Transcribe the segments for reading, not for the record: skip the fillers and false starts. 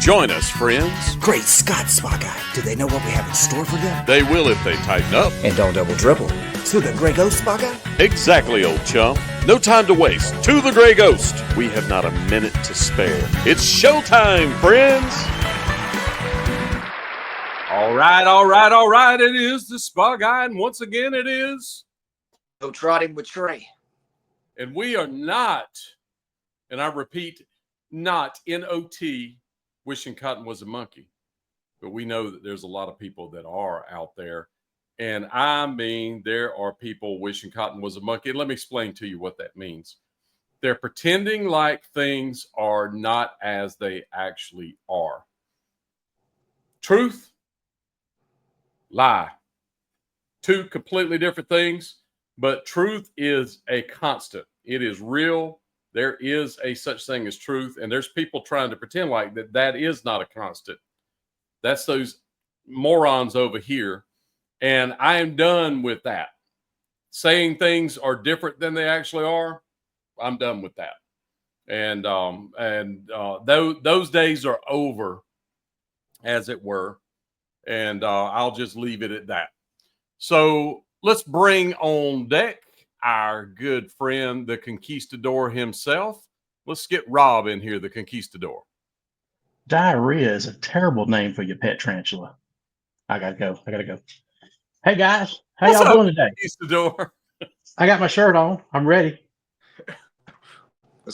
Join us, friends. Great Scott, Spa Guy. Do they know what we have in store for them? They will if they tighten up. And don't double dribble. To the Grey Ghost, Spa Guy? Exactly, old chum. No time to waste. To the Grey Ghost. We have not a minute to spare. It's showtime, friends. All right. It is the Spa Guy, and once again, it is Globetrotting with Trey. And we are not, and I repeat, not N-O-T, wishing cotton was a monkey. But we know that there's a lot of people that are out there. And I mean, there are people wishing cotton was a monkey. And let me explain to you what that means. They're pretending like things are not as they actually are. Truth, lie. Two completely different things, but truth is a constant. It is real. There is a such thing as truth, and there's people trying to pretend like that is not a constant. That's those morons over here, and I am done with that. Saying things are different than they actually are, I'm done with that. And those days are over, as it were, and I'll just leave it at that. So let's bring on deck our good friend, the Conquistador himself. Let's get Rob in here, the Conquistador. Diarrhea is a terrible name for your pet tarantula. I gotta go. Hey guys, how y'all doing today? Conquistador. I got my shirt on. I'm ready.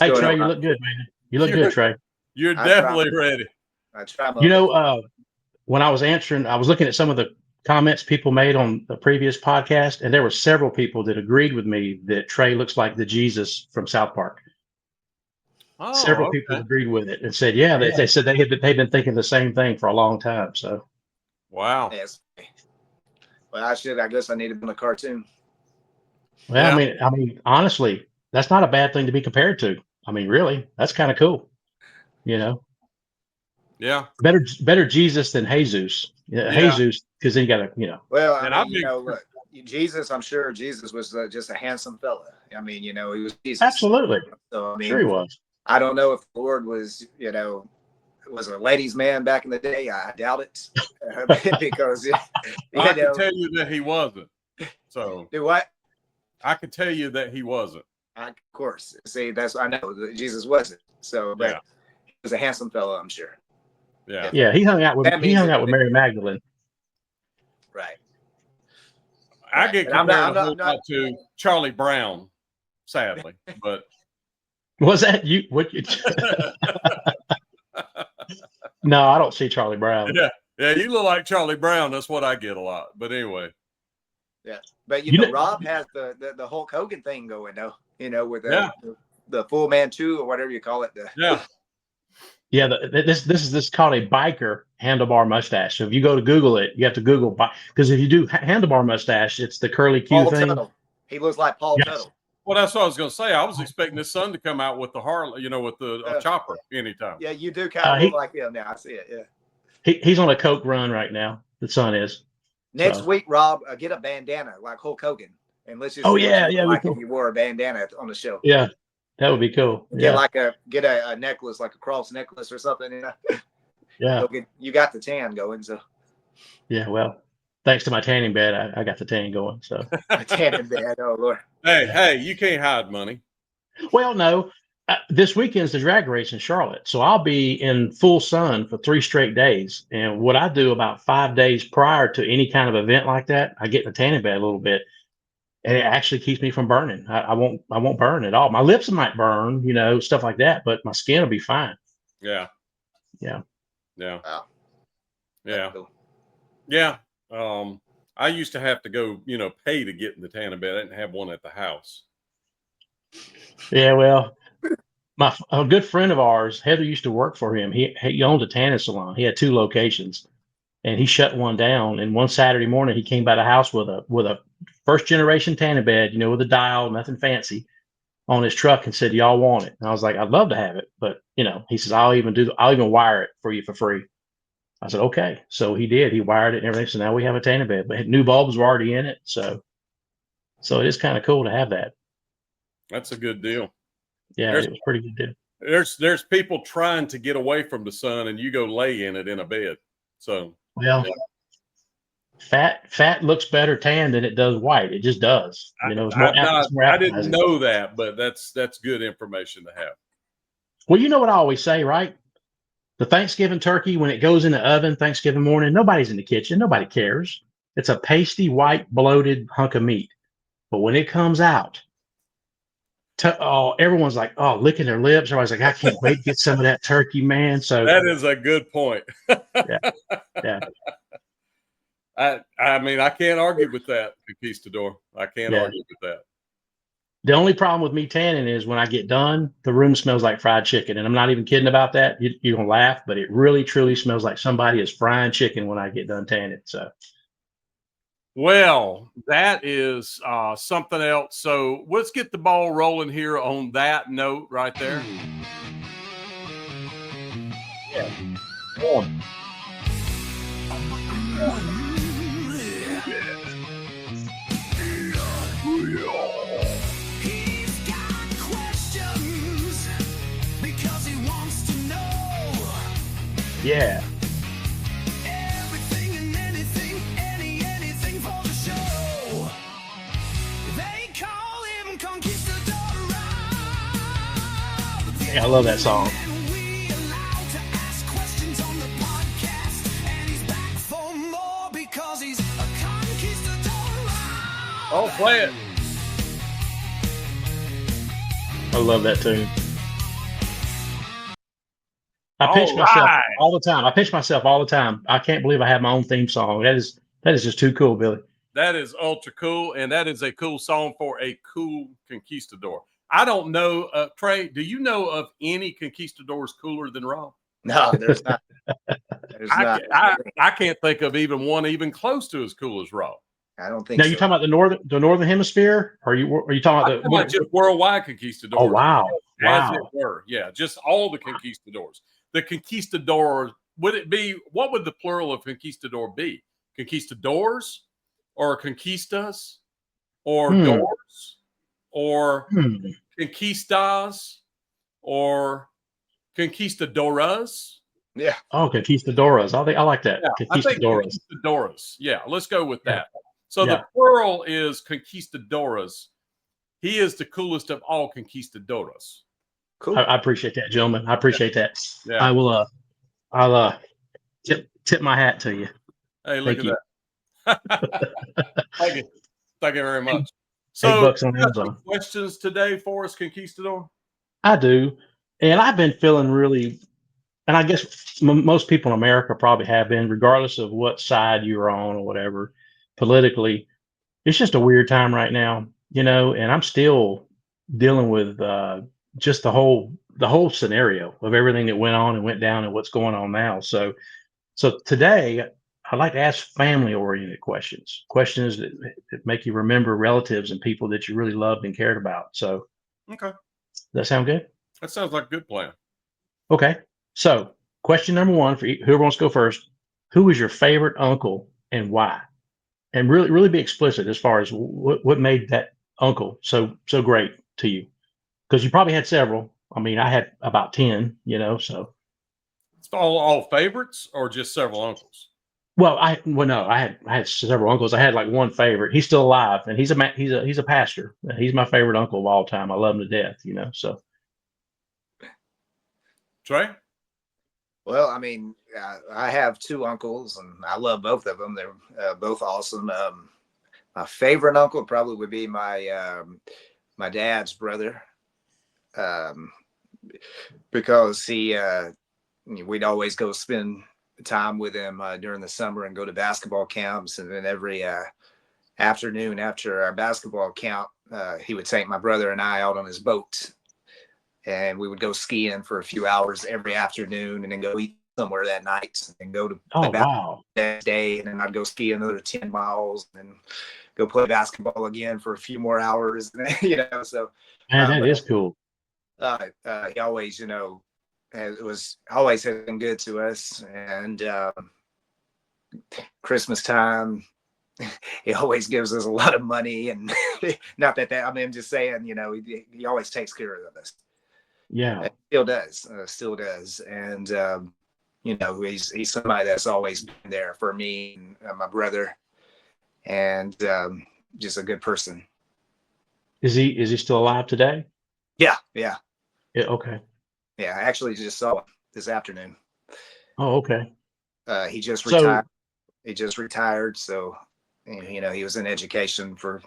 Hey Trey, on? you look good, man. You look good, Trey. You're definitely ready. I try. When I was answering, I was looking at some of the comments people made on the previous podcast, and there were several people that agreed with me that Trey looks like the Jesus from South Park. Several people agreed with it and said, they said they've been thinking the same thing for a long time. So, wow. Yes. Well, I guess I need to be in a cartoon. Well, yeah. I mean, honestly, that's not a bad thing to be compared to. I mean, really, that's kind of cool. You know. Yeah. Better Jesus than Jesus. Yeah. Jesus, because then you got to, Well, look, Jesus, I'm sure Jesus was just a handsome fella. I mean, he was Jesus. Absolutely. So, I mean, sure he was. I don't know if the Lord was, was a ladies' man back in the day. I doubt it. Because, I can tell you that he wasn't. So, do what? I can tell you that he wasn't. Of course. See, I know that Jesus wasn't. So, but he was a handsome fellow, I'm sure. Yeah. Yeah, he hung out with Mary Magdalene. Right. I get compared a whole lot to Charlie Brown, sadly. But was that you? What? No, I don't see Charlie Brown. Yeah, you look like Charlie Brown. That's what I get a lot. But anyway. Yeah, but Rob has the Hulk Hogan thing going though. With the full Manchu or whatever you call it. Yeah, this is called a biker handlebar mustache. So if you go to Google it, you have to Google because if you do handlebar mustache, it's the curly Q Paul thing. Tuttle. He looks like Paul Tuttle. Well, that's what I was going to say. I was expecting his son to come out with the Harley, with the chopper anytime. Yeah, you do kind of look like him now. I see it. Yeah. He's on a coke run right now. The son is. Next week, Rob, get a bandana like Hulk Hogan, and let's just. If you wore a bandana on the show. Yeah. That would be cool. Get a necklace, like a cross necklace or something. Yeah. You got the tan going, so. Yeah, well, thanks to my tanning bed, I got the tan going. So. Tanning bed, oh Lord. Hey, you can't hide money. Well, no. This weekend's the drag race in Charlotte, so I'll be in full sun for 3 straight days. And what I do about 5 days prior to any kind of event like that, I get in the tanning bed a little bit. And it actually keeps me from burning. I won't burn at all. My lips might burn, stuff like that, but my skin will be fine. Yeah. Wow. Yeah. Yeah. I used to have to go, pay to get in the tanning bed. I didn't have one at the house. Yeah, well, a good friend of ours, Heather used to work for him. He owned a tanning salon. He had 2 locations, and he shut one down. And one Saturday morning, he came by the house with a first generation tanning bed, with a dial, nothing fancy, on his truck, and said, "Y'all want it?" And I was like, "I'd love to have it, but he says, I'll even wire it for you for free." I said, "Okay." So he did. He wired it and everything. So now we have a tanning bed, but new bulbs were already in it. So it is kind of cool to have that. That's a good deal. Yeah, it was pretty good deal. There's people trying to get away from the sun, and you go lay in it in a bed. So Well, fat looks better tan than it does white. It just does. You know, it's more I didn't appetizing. know that, but that's good information to have. Well, you know what I always say, right? The Thanksgiving turkey, when it goes in the oven Thanksgiving morning, nobody's in the kitchen. Nobody cares. It's a pasty, white, bloated hunk of meat. But when it comes out, everyone's like, oh, licking their lips. Everybody's like, I can't wait to get some of that turkey, man. So That is a good point. yeah. I mean, I can't argue with that, Conquistador. I can't argue with that. The only problem with me tanning is when I get done, the room smells like fried chicken. And I'm not even kidding about that. You're going to laugh, but it really, truly smells like somebody is frying chicken when I get done tanning. So, well, that is something else. So let's get the ball rolling here on that note right there. Yeah. Yeah. Everything and anything, anything for the show. They call him Conquistador. Yeah, I love that song. And we allowed to ask questions on the podcast. And he's back for more because he's a Conquistador. Oh, play it. I love that tune. I pinch myself all the time. I can't believe I have my own theme song. That is just too cool, Billy. That is ultra cool, and that is a cool song for a cool conquistador. I don't know, Trey, do you know of any conquistadors cooler than Rob? No, there's not. I can't think of even one even close to as cool as Rob. I don't think now so. you're talking about the northern hemisphere? Or are you talking about just worldwide conquistadors? Oh wow. As it were. Yeah, just all the conquistadors. The conquistador, what would the plural of conquistador be? Conquistadors or conquistas or doors or conquistas or conquistadoras? Yeah. Oh, conquistadoras. I like that. Yeah, I think conquistadoras. Yeah, let's go with that. So the plural is conquistadoras. He is the coolest of all conquistadoras. Cool. I appreciate that, gentlemen. I appreciate that. Yeah. I will. I'll tip my hat to you. Hey, look at that. Thank you. Thank you very much. So, $8 on Amazon. Questions today for us, Conquistador? I do, and I've been feeling really, and I guess most people in America probably have been, regardless of what side you're on or whatever, politically. It's just a weird time right now, and I'm still dealing with just the whole scenario of everything that went on and went down and what's going on now. So today I'd like to ask family-oriented questions that make you remember relatives and people that you really loved and cared about. So, okay, does that sound good? That sounds like a good plan. Okay, so question number one for whoever wants to go first: who was your favorite uncle and why? And really be explicit as far as what made that uncle so great to you, because you probably had several. I mean, I had about 10. So it's all favorites or just several uncles. Well, I had several uncles. I had like one favorite. He's still alive, and he's a pastor. He's my favorite uncle of all time. I love him to death. So. Trey? Well, I mean, I have two uncles, and I love both of them. They're both awesome. My favorite uncle probably would be my dad's brother, because we'd always go spend time with him during the summer and go to basketball camps, and then every afternoon after our basketball camp, he would take my brother and I out on his boat, and we would go skiing for a few hours every afternoon, and then go eat somewhere that night, and go to the next day, and then I'd go ski another 10 miles and then go play basketball again for a few more hours. So man, that is cool. He always always been good to us, and Christmas time he always gives us a lot of money, and not that I mean, I'm just saying, he always takes care of us. Yeah. Still does. And, you know, he's somebody that's always been there for me and my brother, and just a good person. Is he still alive today? Yeah. Yeah. Okay. I actually just saw him this afternoon. Oh, okay. He just So, retired. So, you know, he was in education for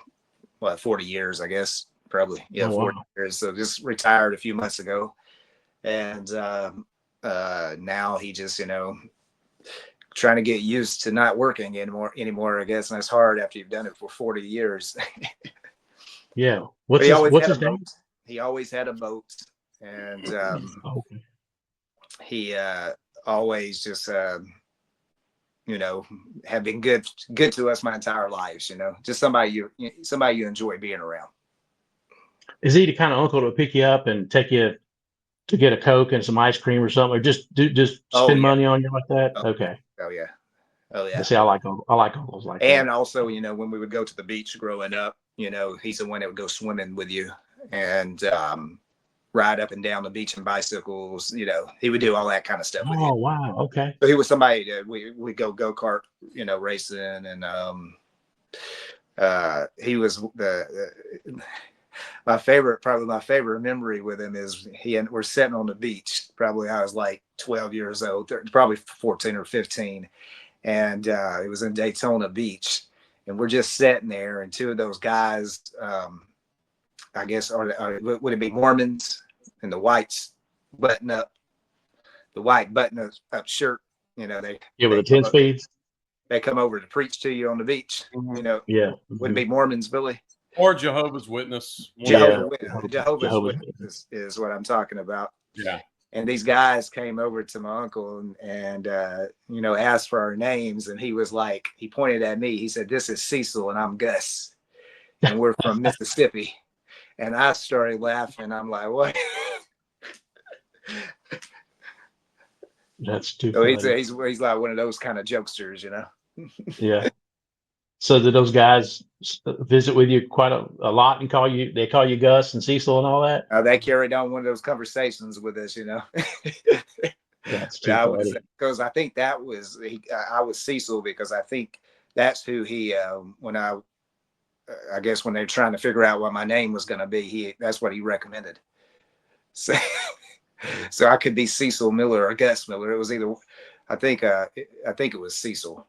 40 years, I guess, probably. Yeah, oh, 40 wow. years. So just retired a few months ago. And now he just, you know, trying to get used to not working anymore, I guess. And it's hard after you've done it for 40 years. Yeah. But he always What's had a his name? boat. He always had a boat. And Oh, okay. he always just, you know, have been good to us my entire lives, you know, just somebody you enjoy being around. Is he the kind of uncle to pick you up and take you to get a Coke and some ice cream or something, or just Oh, spend yeah. money on you like that? Oh, Okay. oh yeah. Oh Yeah. yeah. See, I like uncles like And that. also, you know, when we would go to the beach growing up, you know, he's the one that would go swimming with you and ride up and down the beach in bicycles. You know, he would do all that kind of stuff with you. Oh, wow. Okay. So he was somebody that we go kart, you know, racing, and he was my favorite memory with him is we're sitting on the beach. Probably I was like 12 years old, probably 14 or 15. And it was in Daytona Beach. And we're just sitting there, and two of those guys, I guess, would it be Mormons, and the white button up shirt, you know, Yeah, with the 10 speeds. they come over to preach to you on the beach. You know, Yeah. would it be Mormons, Billy? Or Jehovah's Witness. Jehovah's Jehovah's Witness is what I'm talking about. Yeah. And these guys came over to my uncle and you know, asked for our names. And he was like, he pointed at me. He said, "This is Cecil and I'm Gus. And we're from Mississippi." And I started laughing. I'm like, what? That's too So funny. he's like one of those kind of jokesters, you know? Yeah. So did those guys visit with you quite a lot and they call you Gus and Cecil and all that? They carried on one of those conversations with us, you know? That's too funny. Because I think I was Cecil, because I think that's who he, I guess when they're trying to figure out what my name was going to be, that's what he recommended. So, so I could be Cecil Miller or Gus Miller. It was either, I think it was Cecil.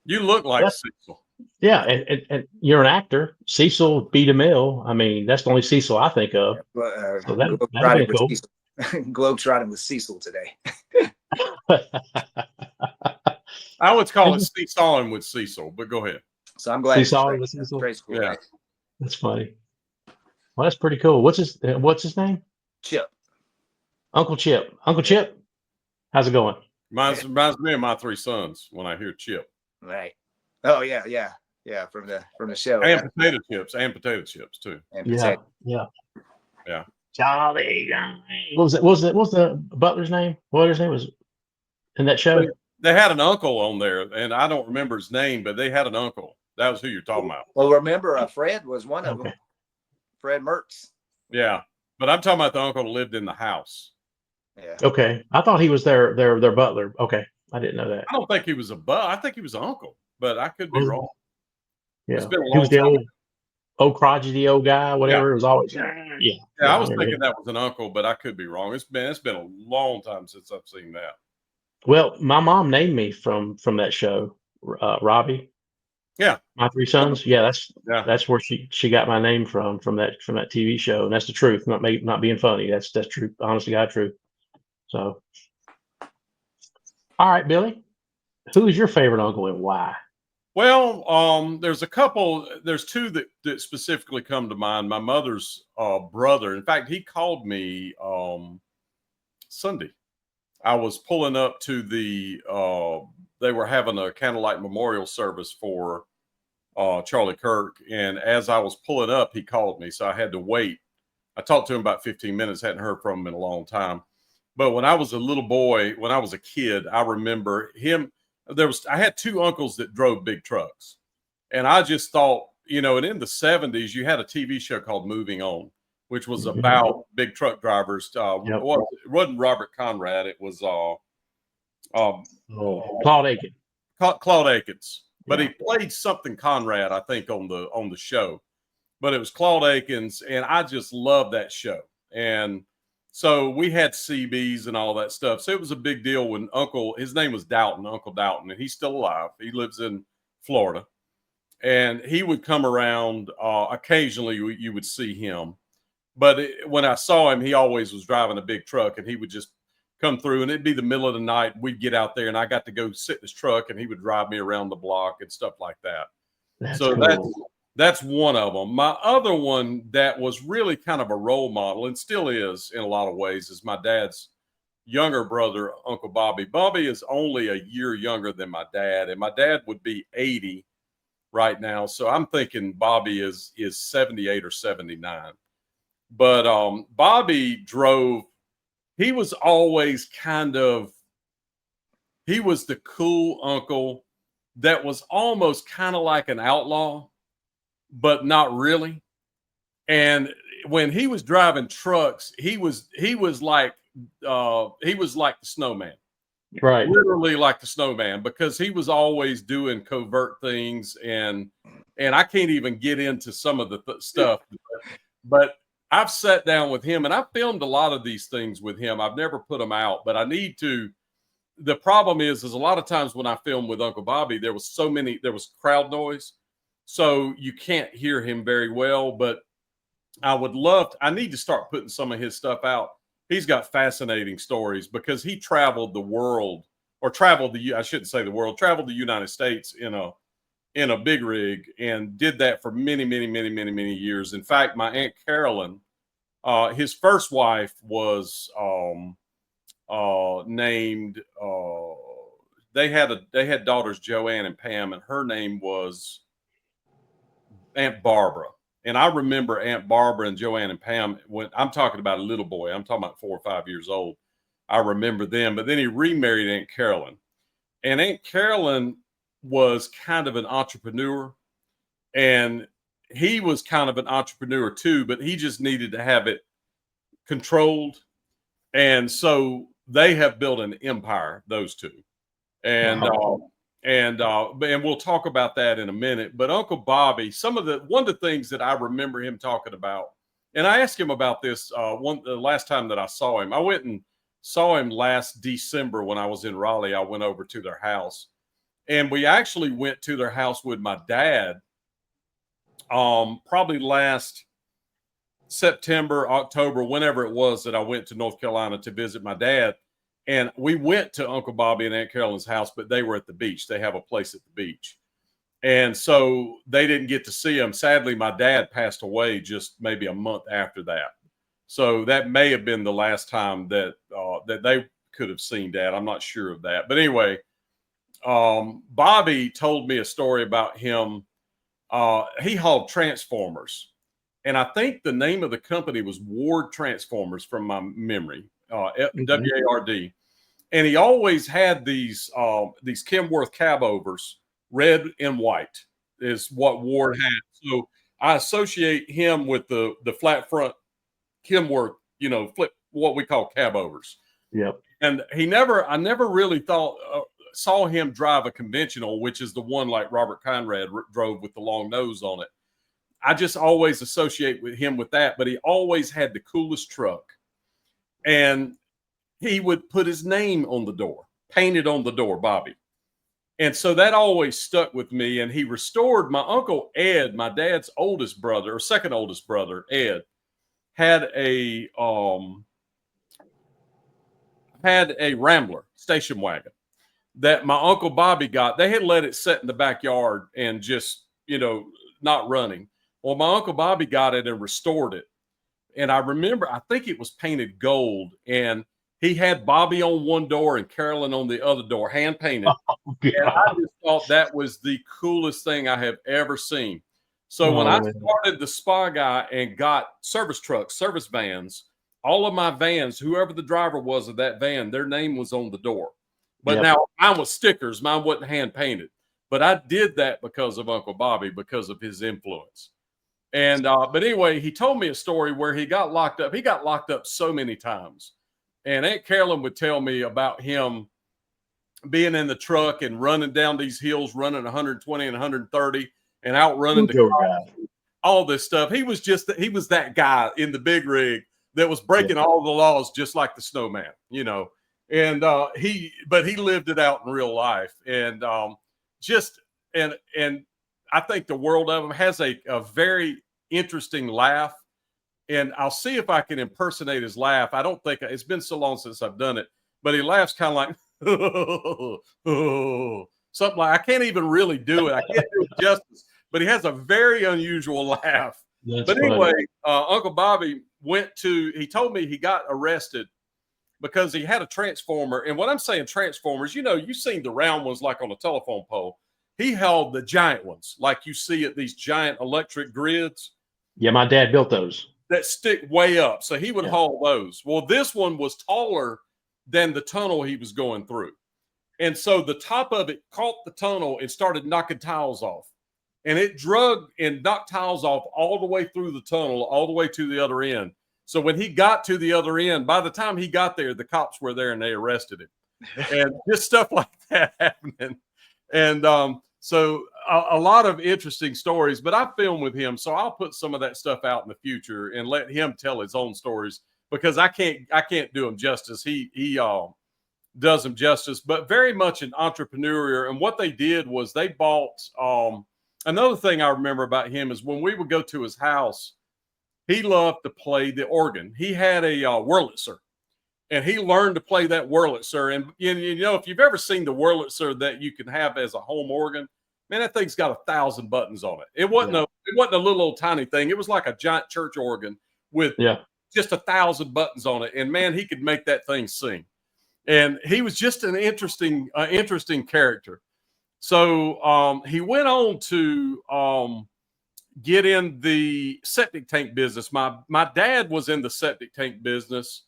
You look like Cecil. Yeah, and you're an actor. Cecil B. DeMille. I mean, that's the only Cecil I think of. So that'd be cool. Globetrotting with Cecil today. I would call it seesawing with Cecil, but go ahead. So I'm glad. Seesawing with Cecil. Cool, yeah, right? That's funny. Well, that's pretty cool. What's his name? Chip. Uncle Chip. Uncle Chip, how's it going? Reminds me of my three sons when I hear Chip. Right. Oh yeah. From the show. And potato chips too. And Yeah. Charlie. What was the butler's name? What his name was in that show? They had an uncle on there, and I don't remember his name, but they had an uncle. That was who you're talking about. Well, remember, Fred was one of them. Fred Mertz. Yeah, but I'm talking about the uncle who lived in the house. Yeah. Okay, I thought he was their butler. Okay, I didn't know that. I don't think he was I think he was an uncle, but I could be wrong. Yeah, it's been a long he was the time. old crotchety old guy, whatever. Yeah. It was always Yeah, I was thinking that was an uncle, but I could be wrong. It's been a long time since I've seen that. Well, my mom named me from that show, Robbie. Yeah, my three sons. Yeah, that's where she got my name from that TV show, and that's the truth. Not being funny. That's true. Honestly, God, true. So, all right, Billy, who is your favorite uncle and why? Well, there's a couple. There's two that specifically come to mind. My mother's brother. In fact, he called me Sunday. I was pulling up to the. They were having a candlelight memorial service for Charlie Kirk, and as I was pulling up, he called me, so I had to wait. I talked to him about 15 minutes. Hadn't heard from him in a long time. But when I was a little boy, when I was a kid, I remember him. I had two uncles that drove big trucks, and I just thought, and in the 70s, you had a TV show called Moving On, which was about big truck drivers. Yep. It wasn't Robert Conrad. It was Claude Aiken. Claude Akins, but Yeah. he played something Conrad, I think, on the show. But it was Claude Akins, and I just loved that show. And so we had CBs and all that stuff. So it was a big deal when his name was Uncle Dalton, and he's still alive. He lives in Florida. And he would come around occasionally. You would see him. But when I saw him, he always was driving a big truck, and he would just come through, and it'd be the middle of the night. We'd get out there, and I got to go sit in his truck, and he would drive me around the block and stuff like that. That's So cool. that's one of them. My other one that was really kind of a role model, and still is in a lot of ways, is my dad's younger brother, Uncle Bobby. Bobby is only a year younger than my dad, and my dad would be 80 right now. So I'm thinking Bobby is 78 or 79. But Bobby drove. He was always he was the cool uncle that was almost kind of like an outlaw, but not really. And when he was driving trucks, he was like the snowman. Right. Literally like the snowman, because he was always doing covert things, and I can't even get into some of the stuff, but I've sat down with him and I've filmed a lot of these things with him. I've never put them out, but I need to. The problem is a lot of times when I filmed with Uncle Bobby, there was crowd noise, so you can't hear him very well. But I need to start putting some of his stuff out. He's got fascinating stories because he traveled the world, or traveled the United States in a big rig, and did that for many, many, many, many, many years. In fact, my Aunt Carolyn, his first wife was named. They had daughters, Joanne and Pam, and her name was Aunt Barbara. And I remember Aunt Barbara and Joanne and Pam. When I'm talking about a little boy, I'm talking about 4 or 5 years old. I remember them. But then he remarried Aunt Carolyn, and Aunt Carolyn was kind of an entrepreneur, and he was kind of an entrepreneur too, but he just needed to have it controlled. And so they have built an empire, those two. And and we'll talk about that in a minute. But Uncle Bobby, one of the things that I remember him talking about, and I asked him about this the last time that I saw him. I went and saw him last December when I was in Raleigh. I went over to their house. And we actually went to their house with my dad probably last September, October, whenever it was that I went to North Carolina to visit my dad. And we went to Uncle Bobby and Aunt Carolyn's house, but they were at the beach. They have a place at the beach. And so they didn't get to see him. Sadly, my dad passed away just maybe a month after that. So that may have been the last time that they could have seen Dad. I'm not sure of that. But anyway, Bobby told me a story about him. He hauled transformers, and I think the name of the company was Ward Transformers from my memory, WARD. And he always had these Kenworth cabovers, red and white is what Ward had. So I associate him with the flat front Kenworth, what we call cabovers. Yep. And I never really saw him drive a conventional, which is the one like Robert Conrad drove with the long nose on it. I just always associate with him with that, but he always had the coolest truck, and he would put his name on the door, painted on the door, Bobby. And so that always stuck with me. And he restored my Uncle Ed, my dad's oldest brother, or second oldest brother, Ed, had a Rambler station wagon that my Uncle Bobby got. They had let it sit in the backyard and just, not running. Well, my Uncle Bobby got it and restored it. And I remember, I think it was painted gold, and he had Bobby on one door and Carolyn on the other door, hand painted. And I just thought that was the coolest thing I have ever seen. So when I started the Spa Guy and got service trucks, service vans, all of my vans, whoever the driver was of that van, their name was on the door. But now mine was stickers. Mine wasn't hand painted. But I did that because of Uncle Bobby, because of his influence. And but anyway, he told me a story where he got locked up. He got locked up so many times. And Aunt Carolyn would tell me about him being in the truck and running down these hills, running 120 and 130 and outrunning the cops, all this stuff. He was that guy in the big rig that was breaking all the laws, just like the snowman, you know. And he lived it out in real life. And and I think the world of him, has a very interesting laugh. And I'll see if I can impersonate his laugh. I don't think it's been so long since I've done it, but he laughs kind of like something like, I can't even really do it. I can't do it justice, but he has a very unusual laugh. That's but funny. anyway, Uncle Bobby he told me he got arrested because he had a transformer. And what I'm saying, transformers, you know, you've seen the round ones like on a telephone pole. He held the giant ones like you see at these giant electric grids. Yeah, my dad built those. That stick way up. So he would haul those. Well, this one was taller than the tunnel he was going through. And so the top of it caught the tunnel and started knocking tiles off. And it drug and knocked tiles off all the way through the tunnel, all the way to the other end. So when he got to the other end, by the time he got there, the cops were there and they arrested him. And just stuff like that happening. And so a lot of interesting stories, but I filmed with him. So I'll put some of that stuff out in the future and let him tell his own stories, because I can't do him justice. He does him justice, but very much an entrepreneur. And what they did was they bought, another thing I remember about him is when we would go to his house, he loved to play the organ. He had a Wurlitzer, and he learned to play that Wurlitzer. And you know, if you've ever seen the Wurlitzer that you can have as a home organ, man, that thing's got 1,000 buttons on it. It wasn't a little old tiny thing. It was like a giant church organ with just 1,000 buttons on it. And man, he could make that thing sing. And he was just an interesting character. So he went on to get in the septic tank business. My dad was in the septic tank business,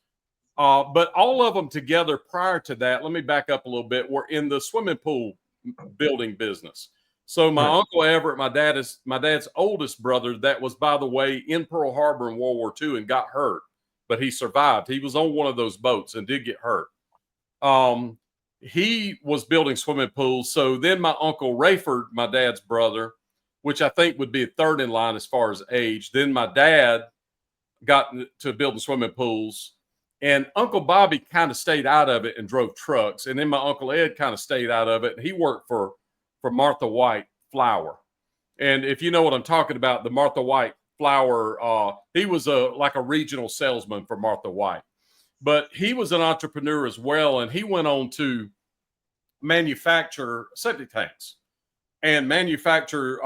but all of them together prior to that, let me back up a little bit, were in the swimming pool building business. So my Uncle Everett, my dad's oldest brother, that was, by the way, in Pearl Harbor in World War II and got hurt, but he survived. He was on one of those boats and did get hurt. He was building swimming pools. So then my Uncle Rafford, my dad's brother, which I think would be a third in line as far as age. Then my dad got to building swimming pools, and Uncle Bobby kind of stayed out of it and drove trucks. And then my Uncle Ed kind of stayed out of it. He worked for Martha White Flour. And if you know what I'm talking about, the Martha White Flour, he was like a regional salesman for Martha White. But he was an entrepreneur as well, and he went on to manufacture septic tanks and manufacture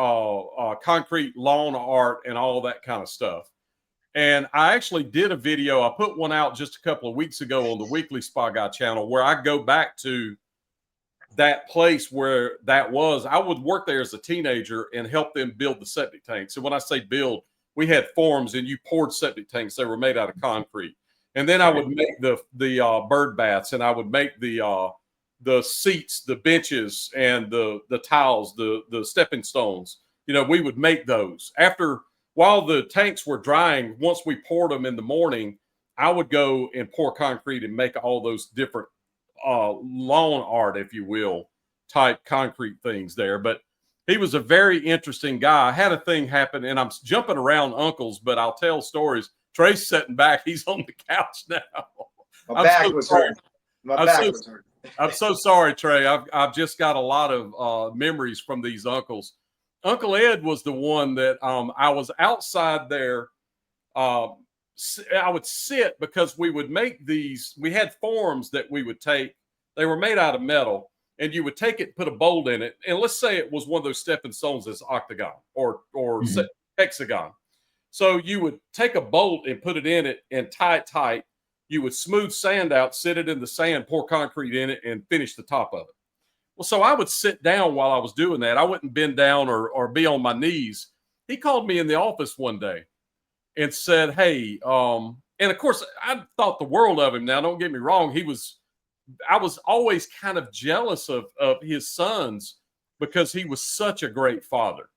concrete lawn art and all that kind of stuff. And I actually did a video. I put one out just a couple of weeks ago on the Weekly Spa Guy channel, where I go back to that place where that was. I would work there as a teenager and help them build the septic tanks. And when I say build, we had forms and you poured septic tanks. They were made out of concrete. And then I would make the bird baths, and I would make the seats, the benches, and the tiles, the stepping stones. You know, we would make those. While the tanks were drying, once we poured them in the morning, I would go and pour concrete and make all those different lawn art, if you will, type concrete things there. But he was a very interesting guy. I had a thing happen, and I'm jumping around uncles, but I'll tell stories. Trey's sitting back. He's on the couch now. My back was hurt. I'm so sorry, Trey. I've just got a lot of memories from these uncles. Uncle Ed was the one that I was outside there. I would sit because we would make these. We had forms that we would take. They were made out of metal, and you would take it, put a bolt in it, and let's say it was one of those stepping stones that's octagon or hexagon. So you would take a bolt and put it in it and tie it tight. You would smooth sand out, sit it in the sand, pour concrete in it, and finish the top of it. Well, so I would sit down while I was doing that. I wouldn't bend down or be on my knees. He called me in the office one day and said, hey, and of course, I thought the world of him. Now, don't get me wrong. I was always kind of jealous of his sons because he was such a great father.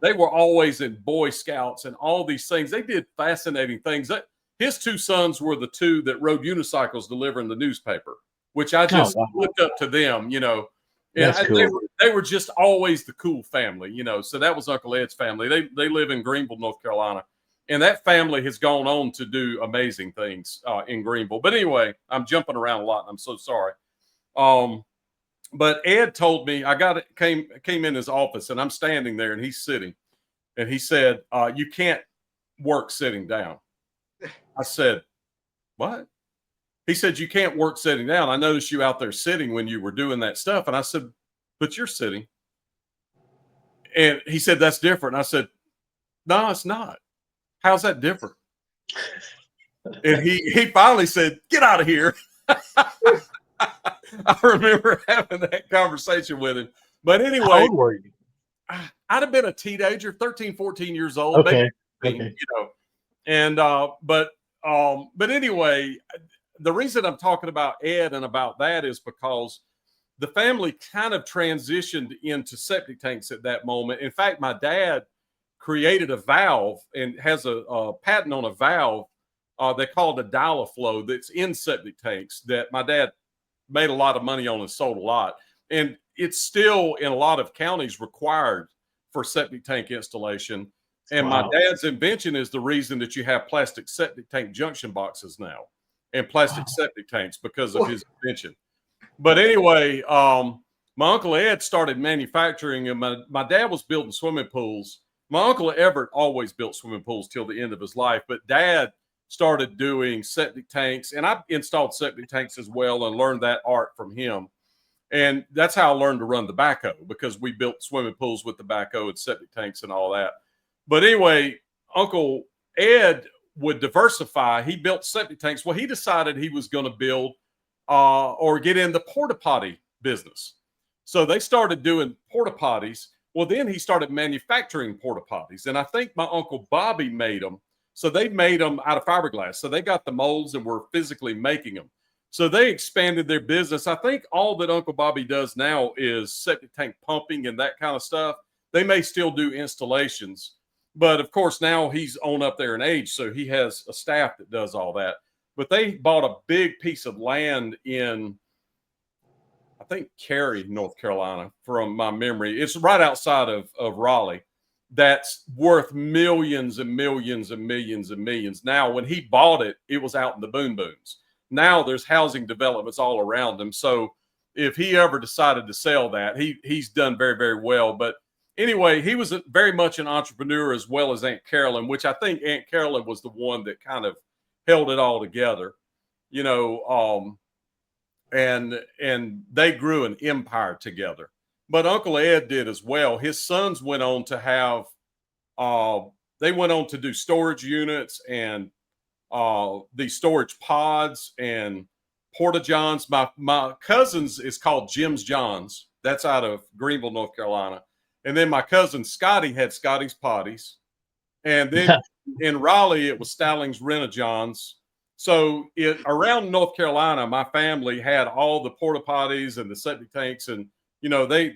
They were always in Boy Scouts and all these things. They did fascinating things. His two sons were the two that rode unicycles delivering the newspaper, which I just wow. looked up to them, you know. And That's cool. they were just always the cool family, you know. So that was Uncle Ed's family. They live in Greenville, North Carolina. And that family has gone on to do amazing things in Greenville. But anyway, I'm jumping around a lot, and I'm so sorry. But Ed told me, came in his office, and I'm standing there, and he's sitting. And he said, you can't work sitting down. I said, what? He said, you can't work sitting down. I noticed you out there sitting when you were doing that stuff. And I said, but you're sitting. And he said, that's different. I said, no, it's not. How's that different? And he finally said, get out of here. I remember having that conversation with him. But anyway, How old were you? I'd have been a teenager, 13, 14 years old. Okay. Maybe, Okay. you know. And but anyway, the reason I'm talking about Ed and about that is because the family kind of transitioned into septic tanks at that moment. In fact, my dad created a valve and has a patent on a valve they call it a dial-a-flow that's in septic tanks that my dad made a lot of money on and sold a lot. And it's still in a lot of counties required for septic tank installation. And Wow. my dad's invention is the reason that you have plastic septic tank junction boxes now and plastic septic tanks because of his invention. But anyway, my Uncle Ed started manufacturing, and my dad was building swimming pools. My Uncle Everett always built swimming pools till the end of his life, but Dad started doing septic tanks, and I installed septic tanks as well and learned that art from him. And that's how I learned to run the backhoe, because we built swimming pools with the backhoe and septic tanks and all that. But anyway, Uncle Ed would diversify. He built septic tanks. Well, he decided he was going to build or get in the porta potty business. So they started doing porta potties. Well, then he started manufacturing porta potties. And I think my Uncle Bobby made them. So they made them out of fiberglass. So they got the molds and were physically making them. So they expanded their business. I think all that Uncle Bobby does now is septic tank pumping and that kind of stuff. They may still do installations. But of course, now he's on up there in age. So he has a staff that does all that. But they bought a big piece of land in, I think, Cary, North Carolina, from my memory. It's right outside of Raleigh. That's worth millions and millions and millions and millions. Now, when he bought it, it was out in the boom booms. Now there's housing developments all around him. So if he ever decided to sell that, he's done very, very well. But anyway, he was very much an entrepreneur, as well as Aunt Carolyn, which I think Aunt Carolyn was the one that kind of held it all together, you know, and they grew an empire together. But Uncle Ed did as well. His sons went on to have, they went on to do storage units and these storage pods and porta johns. My cousin's is called Jim's Johns. That's out of Greenville, North Carolina. And then my cousin Scotty had Scotty's Potties. And then in Raleigh, it was Stallings Rent-A-Johns. So around North Carolina, my family had all the porta potties and the septic tanks, and you know, they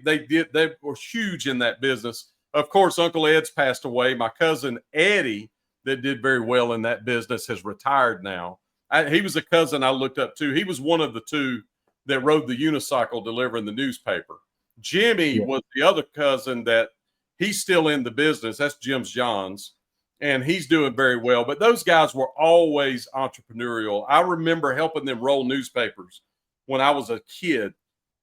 were huge in that business. Of course, Uncle Ed's passed away. My cousin Eddie, that did very well in that business, has retired now. He was a cousin I looked up to. He was one of the two that rode the unicycle delivering the newspaper. Jimmy was the other cousin that he's still in the business. That's Jim's Johns, and he's doing very well. But those guys were always entrepreneurial. I remember helping them roll newspapers when I was a kid,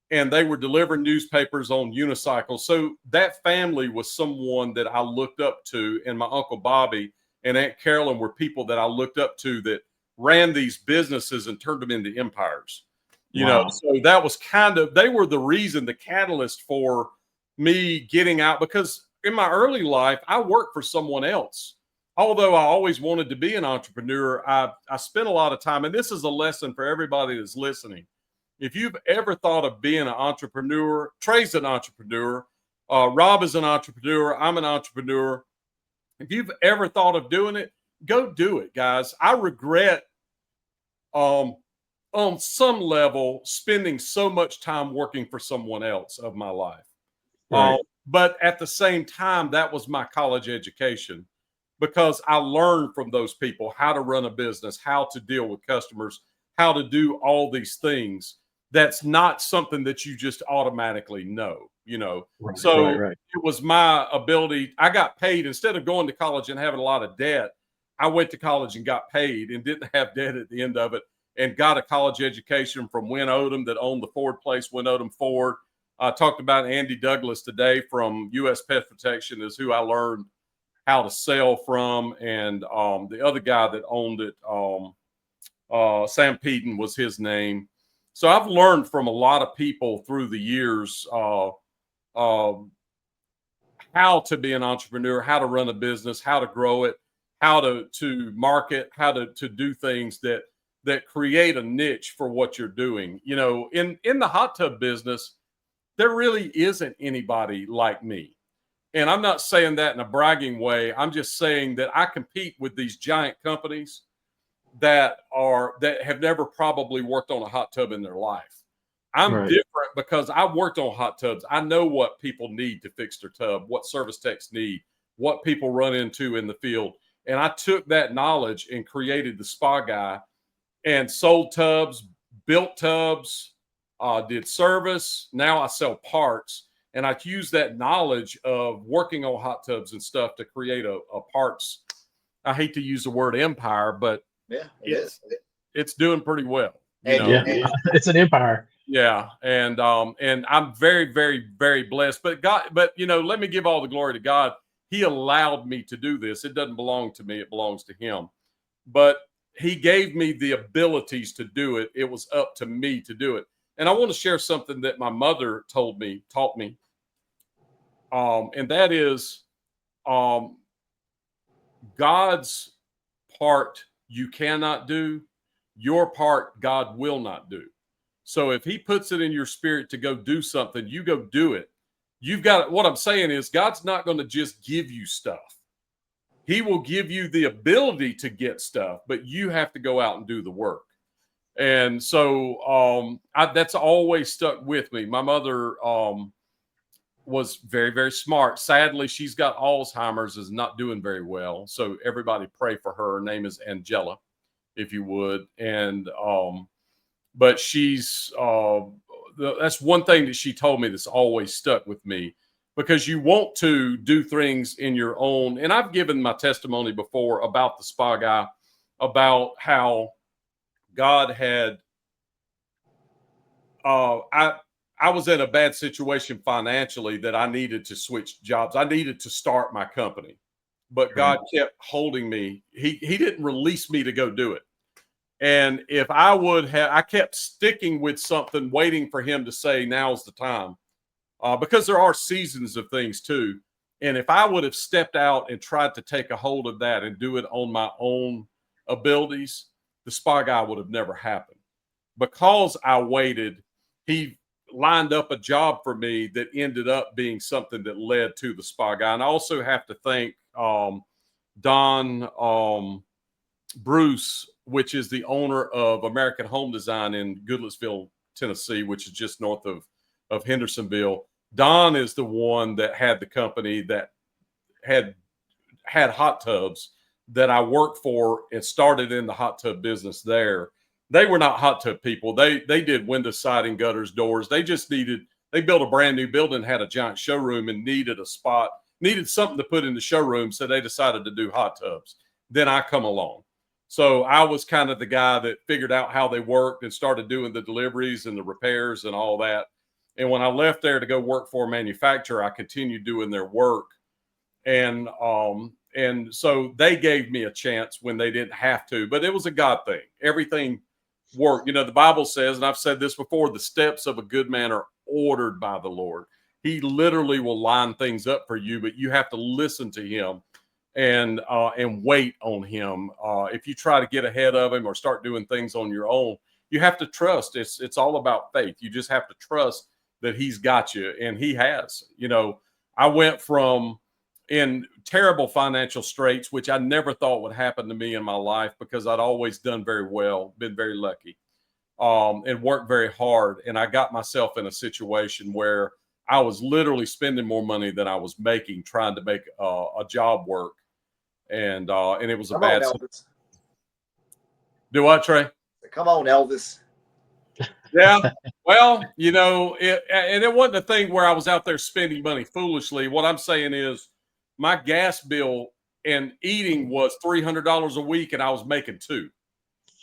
and they were delivering newspapers on unicycles. So that family was someone that I looked up to, and my Uncle Bobby and Aunt Carolyn were people that I looked up to that ran these businesses and turned them into empires. You know, so that was kind of, they were the reason, the catalyst for me getting out, because in my early life, I worked for someone else. Although I always wanted to be an entrepreneur, I spent a lot of time, and this is a lesson for everybody that's listening. If you've ever thought of being an entrepreneur, Trey's an entrepreneur, Rob is an entrepreneur, I'm an entrepreneur. If you've ever thought of doing it, go do it, guys. I regret, on some level, spending so much time working for someone else of my life. Right. But at the same time, that was my college education, because I learned from those people how to run a business, how to deal with customers, how to do all these things. That's not something that you just automatically know, you know. Right, So right. it was my ability. I got paid instead of going to college and having a lot of debt. I went to college and got paid and didn't have debt at the end of it, and got a college education from Win Odom that owned the Ford place, Win Odom Ford. I talked about Andy Douglas today from U.S. Pest Protection, is who I learned how to sell from. And the other guy that owned it, Sam Peden was his name. So I've learned from a lot of people through the years how to be an entrepreneur, how to run a business, how to grow it, how to market, how to do things that create a niche for what you're doing. You know, in the hot tub business, there really isn't anybody like me. And I'm not saying that in a bragging way. I'm just saying that I compete with these giant companies that have never probably worked on a hot tub in their life. I'm Right. different because I worked on hot tubs. I know what people need to fix their tub, what service techs need, what people run into in the field. And I took that knowledge and created the Spa Guy and sold tubs, built tubs, did service. Now I sell parts. And I use that knowledge of working on hot tubs and stuff to create a parts. I hate to use the word empire, but Yeah, it's doing pretty well. And- You know? Yeah, it's an empire. Yeah, and I'm very, very, very blessed. But God, you know, let me give all the glory to God. He allowed me to do this. It doesn't belong to me; it belongs to Him. But He gave me the abilities to do it. It was up to me to do it. And I want to share something that my mother taught me, and that is, God's part you cannot do, your part God will not do. So if He puts it in your spirit to go do something, you go do it. You've got, what I'm saying is, God's not going to just give you stuff. He will give you the ability to get stuff, but you have to go out and do the work. And so that's always stuck with me. My mother was very, very smart. Sadly, she's got Alzheimer's, is not doing very well. So everybody pray for her. Her name is Angela, if you would. And but she's that's one thing that she told me that's always stuck with me, because you want to do things in your own. And I've given my testimony before about the Spa Guy, about how God had I was in a bad situation financially that I needed to switch jobs. I needed to start my company, but God kept holding me. He didn't release me to go do it. And if I would have, I kept sticking with something, waiting for Him to say, now's the time, because there are seasons of things too. And if I would have stepped out and tried to take a hold of that and do it on my own abilities, the Spa Guy would have never happened. Because I waited, He lined up a job for me that ended up being something that led to the Spa Guy. And I also have to thank Don Bruce, which is the owner of American Home Design in Goodlettsville, Tennessee, which is just north of Hendersonville. Don is the one that had the company that had hot tubs that I worked for and started in the hot tub business there. They were not hot tub people. They did window siding, gutters, doors. They built a brand new building, had a giant showroom, and needed something to put in the showroom. So they decided to do hot tubs. Then I come along. So I was kind of the guy that figured out how they worked and started doing the deliveries and the repairs and all that. And when I left there to go work for a manufacturer, I continued doing their work. And so they gave me a chance when they didn't have to, but it was a God thing. Everything worked. You know, the Bible says, and I've said this before, the steps of a good man are ordered by the Lord. He literally will line things up for you, but you have to listen to Him and wait on Him. If you try to get ahead of Him or start doing things on your own, you have to trust. It's all about faith. You just have to trust that He's got you, and He has. You know, I went from in terrible financial straits, which I never thought would happen to me in my life, because I'd always done very well, been very lucky, and worked very hard. And I got myself in a situation where I was literally spending more money than I was making trying to make a job work, and it was a Come on, bad. Elvis. Do what, Trey? Come on, Elvis. Yeah. Well, you know, it wasn't a thing where I was out there spending money foolishly. What I'm saying is my gas bill and eating was $300 a week, and I was making $200.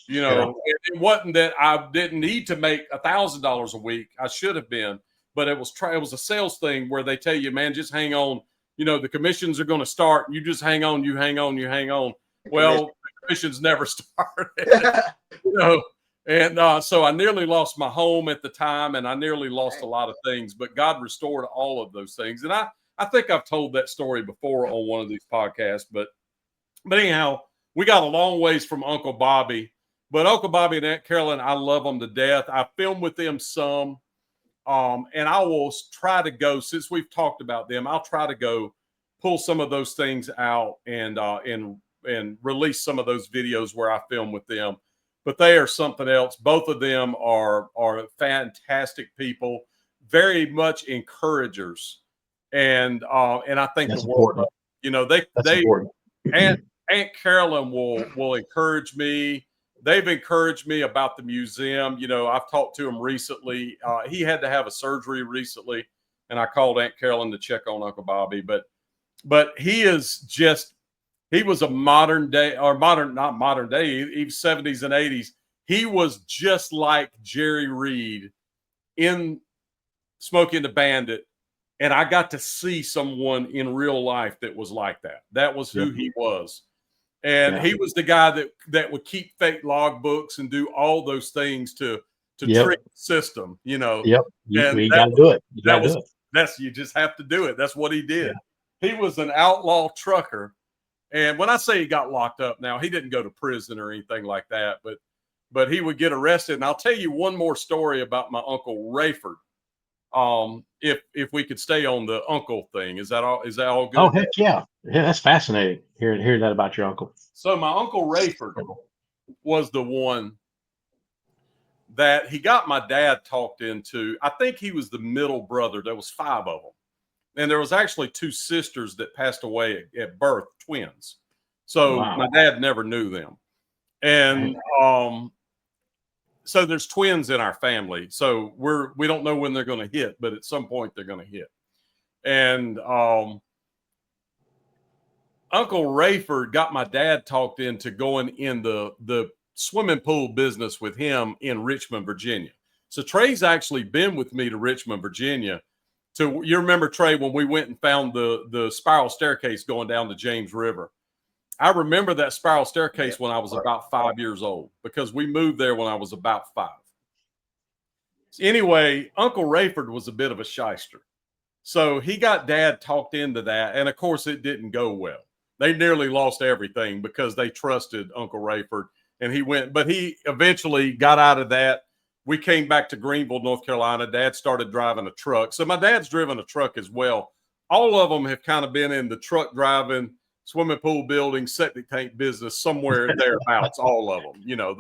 You know, it wasn't that I didn't need to make $1,000 a week. I should have been, but it was a sales thing where they tell you, man, just hang on. You know, the commissions are going to start. You just hang on. You hang on. You hang on. Well, the commissions never started. You know. And so I nearly lost my home at the time, and I nearly lost a lot of things, but God restored all of those things. And I think I've told that story before on one of these podcasts, but anyhow, we got a long ways from Uncle Bobby, but Uncle Bobby and Aunt Carolyn, I love them to death. I filmed with them some, and I will try to go, since we've talked about them, I'll try to go pull some of those things out and release some of those videos where I film with them. But they are something else. Both of them are fantastic people, very much encouragers, and I think That's the world. important. You know, That's important. Aunt Carolyn will encourage me. They've encouraged me about the museum. You know, I've talked to him recently. He had to have a surgery recently, and I called Aunt Carolyn to check on Uncle Bobby. But he is just. He was a not modern day, even 70s and 80s. He was just like Jerry Reed in Smokey and the Bandit. And I got to see someone in real life that was like that. That was who he was. And he was the guy that would keep fake logbooks and do all those things to trick the system, you know. Yep. You got to do it. You got to do it. You just have to do it. That's what he did. Yeah. He was an outlaw trucker. And when I say he got locked up now, he didn't go to prison or anything like that, but he would get arrested. And I'll tell you one more story about my Uncle Rafford. If we could stay on the uncle thing, is that all good? Oh, heck yeah. Yeah, that's fascinating. Hearing that about your uncle. So my Uncle Rafford was the one that he got my dad talked into. I think he was the middle brother. There was 5 of them. And there was actually 2 sisters that passed away at birth, twins. So my dad never knew them. And so there's twins in our family. So we don't know when they're going to hit, but at some point they're going to hit. And Uncle Rafford got my dad talked into going in the swimming pool business with him in Richmond, Virginia. So Trey's actually been with me to Richmond, Virginia. You remember, Trey, when we went and found the spiral staircase going down the James River. I remember that spiral staircase when I was about 5 years old because we moved there when I was about 5. Anyway, Uncle Rafford was a bit of a shyster. So he got Dad talked into that. And, of course, it didn't go well. They nearly lost everything because they trusted Uncle Rafford. And but he eventually got out of that. We came back to Greenville, North Carolina. Dad started driving a truck. So my dad's driven a truck as well. All of them have kind of been in the truck driving, swimming pool building, septic tank business, somewhere thereabouts, all of them. You know,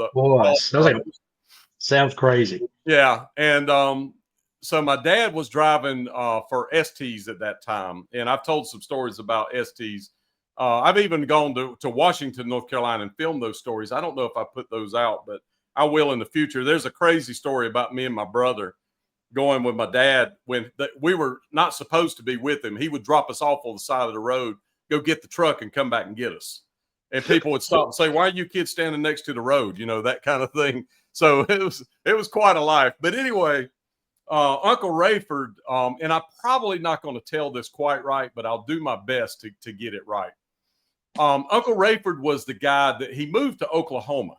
sounds crazy. Yeah. And so my dad was driving for STs at that time. And I've told some stories about STs. I've even gone to Washington, North Carolina and filmed those stories. I don't know if I put those out, but I will in the future. There's a crazy story about me and my brother going with my dad when we were not supposed to be with him. He would drop us off on the side of the road, go get the truck and come back and get us. And people would stop and say, "Why are you kids standing next to the road?" You know, that kind of thing. So it was quite a life. But anyway, Uncle Rafford, and I'm probably not going to tell this quite right, but I'll do my best to get it right. Uncle Rafford was the guy that he moved to Oklahoma.